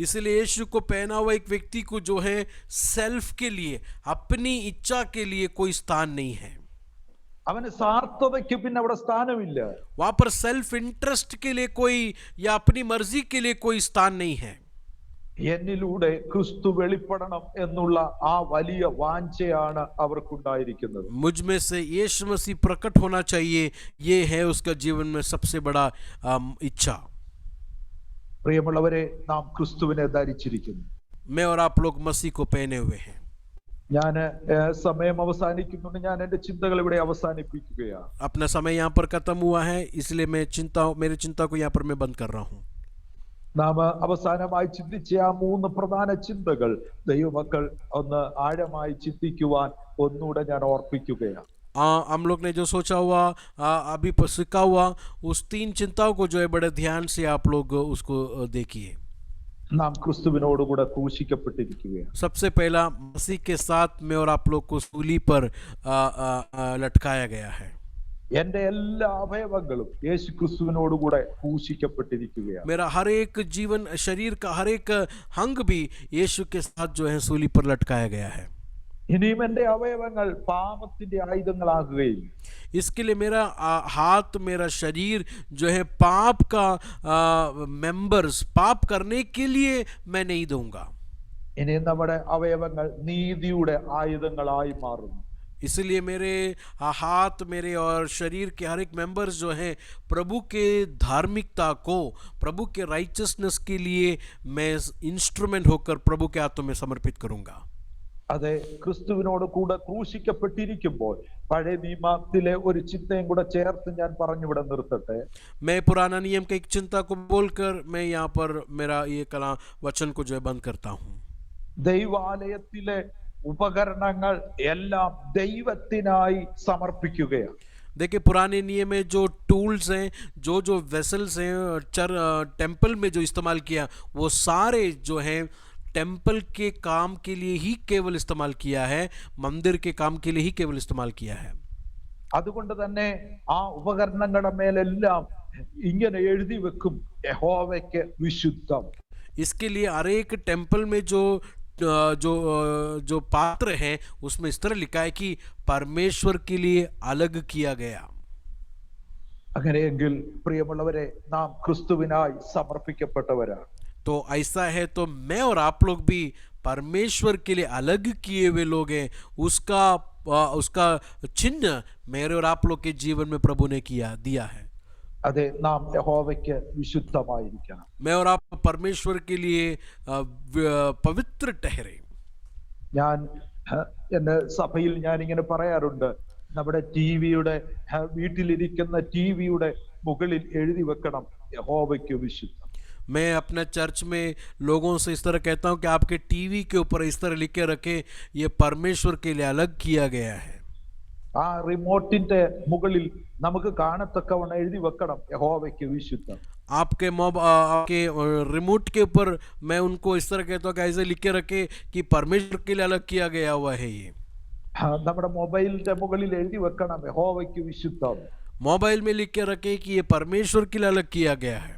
इसलिए यीशु को पहना हुआ एक व्यक्ति को जो है सेल्फ के लिए, अपनी इच्छा के लिए कोई स्थान नहीं है. അവന് സ്വാർത്ഥതയ്ക്ക് പിന്നെ അവിടെ സ്ഥാനമില്ല. वहां पर सेल्फ इंटरेस्ट के लिए कोई या अपनी मर्जी के लिए कोई स्थान नहीं है. എന്നിലൂടെ ക്രിസ്തു വെളിപ്പെടണം എന്നുള്ള ആ വലിയ വാഞ്ചയാണ് അവർക്കുണ്ടായിരിക്കുന്നത്. मुझ में से यीशु मसीह प्रकट होना चाहिए, ये है उसका जीवन में सबसे बड़ा इच्छा. പ്രിയമുള്ളവരെ, നാം ക്രിസ്തുവിനെ ധരിച്ചിരിക്കുന്നു. मैं और आप लोग मसीह को पहने हुए हैं. ഞാൻ സമയം അവസാനിക്കുന്നുണ്ട്, ഞാൻ എന്റെ ചിന്തകൾ ഇവിടെ അവസാനിപ്പിക്കുകയാണ്. अपना समय यहाँ पर खत्म हुआ है, इसलिए मेरी चिंता को यहाँ पर मैं बंद कर रहा हूँ. നാം അവസാനമായി ചിന്തിച്ച ആ 3 പ്രധാന ചിന്തകൾ ദൈവമക്കൾ ഒന്ന് ആഴമായി ചിന്തിക്കുവാൻ ഒന്നുകൂടെ ഞാൻ ഓർപ്പിക്കുകയാണ്. हम लोग ने जो सोचा हुआ, अभी पर सीखा हुआ, उस 3 चिंताओं को जो है बड़े ध्यान से आप लोग उसको देखिए. നാം ക്രിസ്തുവിനോടുകൂടെ ക്രൂശിക്കപ്പെട്ടിരിക്കുകയാണ്. सबसे पहला, मसीह के साथ में और आप लोग को सूली पर लटकाया गया है. എന്റെ എല്ലാ അവയവങ്ങളും യേശു ക്രിസ്തുവിനോടുകൂടെ ക്രൂശിക്കപ്പെട്ടിരിക്കുകയാണ്. मेरा हर एक जीवन, शरीर का हर एक अंग भी यीशु के साथ जो है सूली पर लटकाया गया है. ഇനിയും എന്റെ അവയവങ്ങൾ പാപത്തിന്റെ ആയുധങ്ങളാകുകയില്ല. इसके लिए मेरा हाथ, मेरा शरीर जो है पाप का मेंबर्स, पाप करने के लिए मैं नहीं दूंगा. ഇനി നമ്മുടെ അവയവങ്ങൾ നീതിയുടെ ആയുധങ്ങളായി മാറുന്നു. इसलिए मेरे हाथ, मेरे और शरीर के हर एक मेंबर्स जो हैं प्रभु के धार्मिकता को, प्रभु के राइचसनेस के लिए मैं इंस्ट्रूमेंट होकर प्रभु के हाथों में समर्पित करूंगा. അതെ, ക്രിസ്തുവിനോട് കൂടെ ക്രൂശിക്കപ്പെട്ടിരിക്കുമ്പോൾ പഴയ നിയമത്തിലെ ഒരു ചിന്തയും കൂടെ ചേർത്ത് ഞാൻ പറഞ്ഞിവിടെ നിർത്തട്ടെ. मैं पुराना नियम के एक चिंता को बोलकर मैं यहाँ पर मेरा ये कला वचन को जो है बंद करता हूँ. ദൈവാലയത്തിലെ ഉപകരണങ്ങൾ എല്ലാം ദൈവത്തിനായി സമർപ്പിക്കുകയാണ്. देखिए, पुराने नियम में जो टूल्स हैं, जो वेसल्स हैं, टेम्पल में जो इस्तेमाल किया, वो सारे जो हैं टेम्पल के काम के लिए ही केवल इस्तेमाल किया है, मंदिर के काम के लिए ही केवल इस्तेमाल किया है. അതുകൊണ്ട് തന്നെ ആ ഉപകരണങ്ങളുടെ മേലെല്ലാം ഇങ്ങനെ എഴുതി വെക്കും, യഹോവയ്ക്ക് വിശുദ്ധം. इसके लिए हर एक टेम्पल में जो पात्र है उसमें इस तरह लिखा है कि परमेश्वर के लिए अलग किया गया. അങ്ങനെയെങ്കിൽ പ്രിയമുള്ളവരെ, നാം ക്രിസ്തുവിനായി സമർപ്പിക്കപ്പെട്ടവരാണ്. तो ऐसा है तो मैं और आप लोग भी परमेश्वर के लिए अलग किए हुए लोग हैं. उसका चिन्ह मेरे और आप लोग के जीवन में प्रभु ने दिया है. അതെ, നാം യഹോവയ്ക്ക് വിശുദ്ധമായിരിക്കണം. मैं और आप परमेश्वर के लिए पवित्र ठहरे. ഞാൻ എന്റെ സഭയിൽ ഞാൻ ഇങ്ങനെ പറയാറുണ്ട്, നമ്മുടെ ടിവിയുടെ, വീട്ടിലിരിക്കുന്ന ടിവിയുടെ മുകളിൽ എഴുതി വെക്കണം, യഹോവയ്ക്ക് വിശുദ്ധം. मैं अपना चर्च में लोगों से इस तरह कहता हूं कि आपके टीवी के ऊपर इस तरह लिख के रखें, ये परमेश्वर के लिए अलग किया गया है। ആ റിമോട്ടിന്റെ മുകളിൽ നമുക്ക് കാണത്തക്കവണ്ണം എഴുതി വെക്കണം യഹോവയ്ക്ക് വിശുദ്ധം. आपके रिमोट के ऊपर मैं उनको इस तरह कहता हूँ कि ऐसे लिख के रखे कि परमेश्वर के लिए अलग किया गया हुआ है ये। നമ്മുടെ മൊബൈലിന്റെ മുകളിൽ എഴുതി വെക്കണം യഹോവയ്ക്ക് വിശുദ്ധം. मोबाइल में लिख के रखे कि ये परमेश्वर के लिए अलग किया गया है।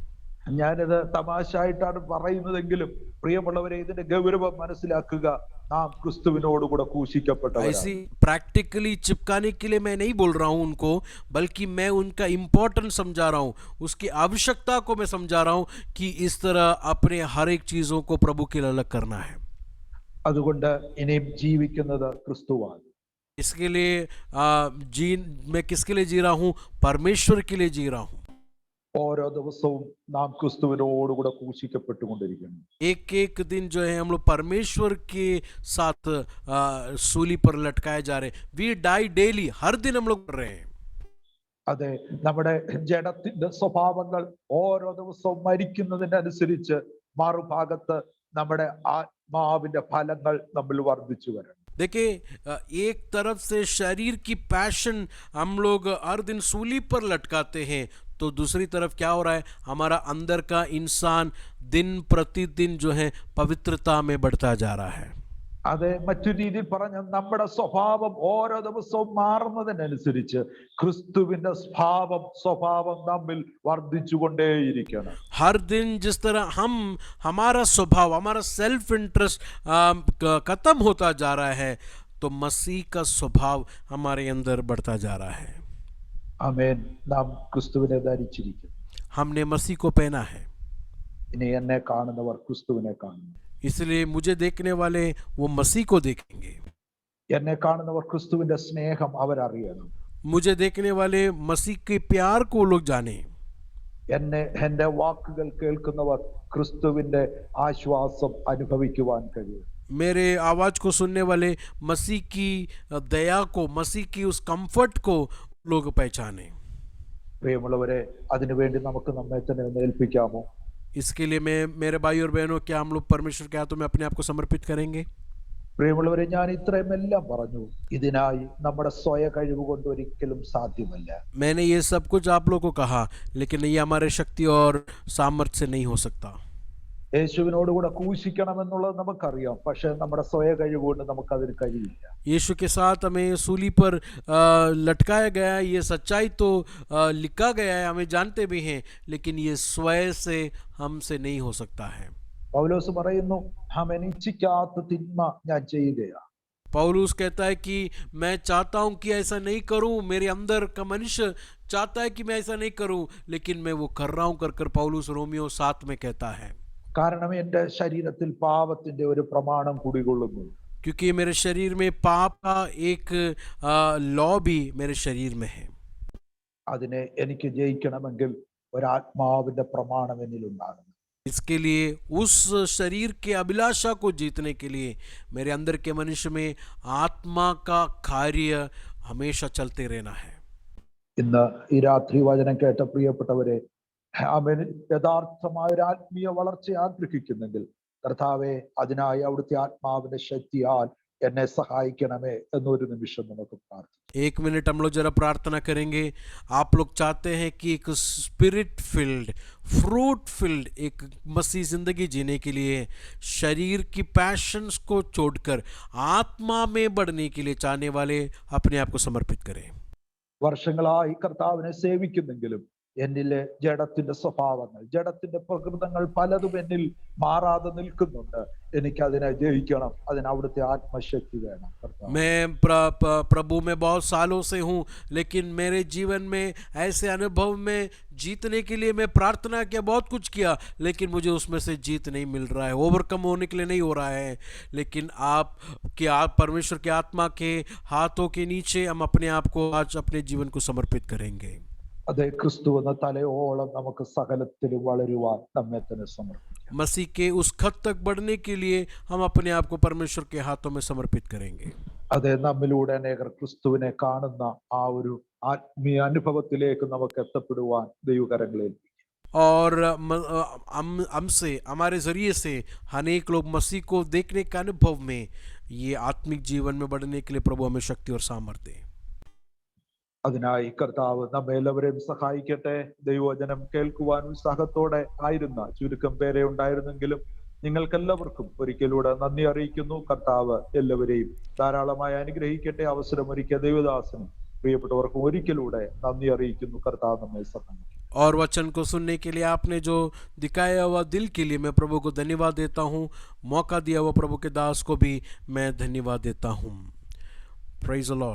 ഞാനിത് തമാശയായിട്ടാണ് പറയുന്നതെങ്കിലും പ്രിയമുള്ളവരെ, ഇതിന്റെ ഗൗരവം മനസ്സിലാക്കുക. നാം ക്രിസ്തുവിനോടുകൂടെ ക്രൂശിക്കപ്പെട്ടവരാണ്. ऐसी प्रैक्टिकली चिपकाने के लिए मैं नहीं बोल रहा हूँ उनको, बल्कि मैं उनका इम्पोर्टेंस समझा रहा हूँ, उसकी आवश्यकता को मैं समझा रहा हूँ कि इस तरह अपने हर एक चीज़ों को प्रभु के लिए अलग करना है। അതുകൊണ്ട് ഇനിയും ജീവിക്കുന്നത് ക്രിസ്തുവാണ്. इसके लिए मैं किसके लिए जी रहा हूँ? परमेश्वर के लिए जी रहा हूँ। ഓരോ ദിവസവും നാം ക്രിസ്തുവിനോടുകൂടെ ക്രൂശിക്കപ്പെട്ടുകൊണ്ടിരിക്കുന്നു. एक एक दिन जो है हम लोग परमेश्वर के साथ सूली पर लटकाए जा रहे हैं। वी डाई डेली, हर दिन हम लोग कर रहे हैं। അതെ, നമ്മുടെ ജഡത്തിന്റെ സ്വഭാവങ്ങൾ ഓരോ ദിവസവും മരിക്കുന്നതിനനുസരിച്ച് മറുഭാഗത്ത് നമ്മുടെ ആത്മാവിന്റെ ഫലങ്ങൾ നമ്മൾ വർദ്ധിച്ചു വരണം. देखिए, एक तरफ से शरीर की पैशन हम लोग हर दिन सूली पर लटकाते हैं, तो दूसरी तरफ क्या हो रहा है? हमारा अंदर का इंसान दिन प्रतिदिन जो है पवित्रता में बढ़ता जा रहा है। അതെ, മറ്റൊരു രീതിയിൽ പറഞ്ഞ നമ്മുടെ സ്വഭാവം ഓരോ ദിവസവും മാറുന്നതിനനുസരിച്ച് ക്രിസ്തുവിന്റെ സ്വഭാവം നമ്മിൽ വർദ്ധിച്ചുകൊണ്ടേയിരിക്കണം. हर दिन जिस तरह हमारा स्वभाव, हमारा सेल्फ इंटरेस्ट खत्म होता जा रहा है, तो मसीह का स्वभाव हमारे अंदर बढ़ता जा रहा है। ആമേൻ. നാം ക്രിസ്തുവിനെ ധരിച്ചിരിക്കുന്നു. हमने मसीह को पहना है। ഇനി എന്നെ കാണുന്നവർ ക്രിസ്തുവിനെ കാണുന്നു. इसलिए मुझे देखने वाले वो मसीह को देखेंगे। എന്നെ കാണുന്നവർ ക്രിസ്തുവിന്റെ സ്നേഹം അവരറിയണം. मुझे देखने वाले मसीह के प्यार को लोग जाने। എന്റെ വാക്കുകൾ കേൾക്കുന്നവർ ക്രിസ്തുവിന്റെ ആശ്വാസം അനുഭവിക്കുവാൻ കഴിയും. मेरे आवाज को सुनने वाले मसीह की दया को, मसीह की उस कंफर्ट को लोग पहचाने। പ്രിയമുള്ളവരെ, അതിനുവേണ്ടി നമുക്ക് നമ്മെ തന്നെ ഒന്ന് ഏൽപ്പിക്കാമോ? इसके लिए मैं, मेरे भाई और बहनों, क्या हम लोग परमेश्वर के हाथों में अपने आप को समर्पित करेंगे? പ്രിയമുള്ളവരെ, ഞാൻ ഇത്രയും എല്ലാം പറഞ്ഞു. ഇതിനായി നമ്മുടെ സ്വയ കഴിവ് കൊണ്ട് ഒരിക്കലും സാധ്യമല്ല. मैंने ये सब कुछ आप लोगों को कहा, लेकिन ये हमारे शक्ति और सामर्थ्य से नहीं हो सकता। യേശുവിനോടുകൂടെ ക്രൂശിക്കണമെന്നുള്ളത് നമുക്കറിയാം, പക്ഷെ നമ്മുടെ സ്വയ കഴിവ് കൊണ്ട് നമുക്കതിന് കഴിയില്ല. यीशु के साथ हमें सूली पर लटकाया गया है, ये सच्चाई तो लिखा गया है, हमें जानते भी हैं, लेकिन ये स्वयं से हमसे नहीं हो सकता है। പൗലോസ് പറയുന്നു, അവൻ ഇച്ഛിക്കാത്ത തിന്മ ഞാൻ ചെയ്യുകയാണ്. पौलुस कहता है कि मैं चाहता हूं कि ऐसा नहीं करूं, मेरे अंदर का मनुष्य चाहता है कि मैं ऐसा नहीं करूं, लेकिन मैं वो कर रहा हूं कर पौलुस रोमियो 7 में कहता है। കാരണം എന്റെ ശരീരത്തിൽ പാപത്തിന്റെ ഒരു പ്രമാണം കുടികൊള്ളുന്നു. क्योंकि मेरे शरीर में पाप का एक लॉ भी मेरे शरीर में है। അതിനെ എനിക്ക് ജയിക്കണമെങ്കിൽ ഒരാത്മാവിന്റെ പ്രമാണം എന്നിൽ ഉണ്ടാകണം. इसके लिए, उस शरीर के अभिलाषा को जीतने के लिए मेरे अंदर के मनुष्य में आत्मा का कार्य हमेशा चलते रहना है। ഇന്ന് ഈ രാത്രി വചനം കേട്ട പ്രിയപ്പെട്ടവരെ, അവൻ യഥാർത്ഥമായ ഒരു ആത്മീയ വളർച്ച ആഗ്രഹിക്കുന്നെങ്കിൽ കർത്താവെ, അതിനായി അവിടുത്തെ ആത്മാവിന്റെ ശക്തിയാൽ എന്നെ സഹായിക്കണമേ എന്നൊരു നിമിഷം നമുക്ക് പ്രാർത്ഥിക്കാം. 1 मिनट हम लोग जरा प्रार्थना करेंगे। आप लोग चाहते हैं कि एक स्पिरिट फिल्ड, फ्रूट फिल्ड एक मसीह जिंदगी जीने के लिए शरीर की पैशंस को छोड़कर आत्मा में बढ़ने के लिए चाहने वाले अपने आप को समर्पित करें। വർഷങ്ങളായി കർത്താവിനെ സേവിക്കുന്നെങ്കിലും എന്നിലെ ജഡത്തിന്റെ സ്വഭാവങ്ങൾ, ജഡത്തിന്റെ പ്രകൃതങ്ങൾ പലതും എന്നിൽ മാറാതെ നിൽക്കുന്നുണ്ട്. എനിക്ക് അതിനെ ജയിക്കണം, അതിന് അവിടുത്തെ ആത്മശക്തി വേണം. मैं प्रभु में बहुत सालों से हूँ, लेकिन मेरे जीवन में ऐसे अनुभव में जीतने के लिए मैं प्रार्थना किया, बहुत कुछ किया, लेकिन मुझे उसमें से जीत नहीं मिल रहा है, ओवरकम होने के लिए नहीं हो रहा है। लेकिन आप परमेश्वर की आत्मा के हाथों के नीचे हम अपने आप को आज अपने जीवन को समर्पित करेंगे। അതെ, ക്രിസ്തു എന്ന തലയോളം നമുക്ക് സകലത്തിലും വളരുവാൻ നമ്മെ തന്നെ സമർപ്പിക്കാം. मसीह के उस खत तक बढ़ने के लिए हम अपने आप को परमेश्वर के हाथों में समर्पित करेंगे। അതെ, നമ്മിലൂടെ അനേകർ ക്രിസ്തുവിനെ കാണുന്ന ആ ഒരു ആത്മീയ അനുഭവത്തിലേക്ക് നമുക്ക് എത്തപ്പെടുവാൻ ദൈവകരങ്ങളിൽ. और हमसे हमारे ज़रिए से अनेक लोग मसीह को देखने के अनुभव में ये आत्मिक जीवन में बढ़ने के लिए प्रभु हमें शक्ति और सामर्थ्य दे। അതിനായി കർത്താവ് നമ്മെ എല്ലാവരെയും സഹായിക്കട്ടെ. ദൈവവചനം കേൾക്കുവാൻ ഉത്സാഹത്തോടെ ആയിരുന്ന ചുരുക്കം പേരെ ഉണ്ടായിരുന്നെങ്കിലും നിങ്ങൾക്കെല്ലാവർക്കും ഒരിക്കലൂടെ നന്ദി അറിയിക്കുന്നു. കർത്താവ് എല്ലാവരെയും ധാരാളമായി അനുഗ്രഹിക്കട്ടെ. അവസരമൊരുക്കിയ ദൈവദാസനും പ്രിയപ്പെട്ടവർക്കും ഒരിക്കലൂടെ നന്ദി അറിയിക്കുന്നു. കർത്താവ് നമ്മെ സഹായിക്കട്ടെ. और वचन को सुनने के लिए आपने जो दिखाया हुआ दिल के लिए मैं प्रभु को धन्यवाद देता हूँ। मौका दिया हुआ प्रभु के दास को भी मैं धन्यवाद देता हूँ। Praise the Lord.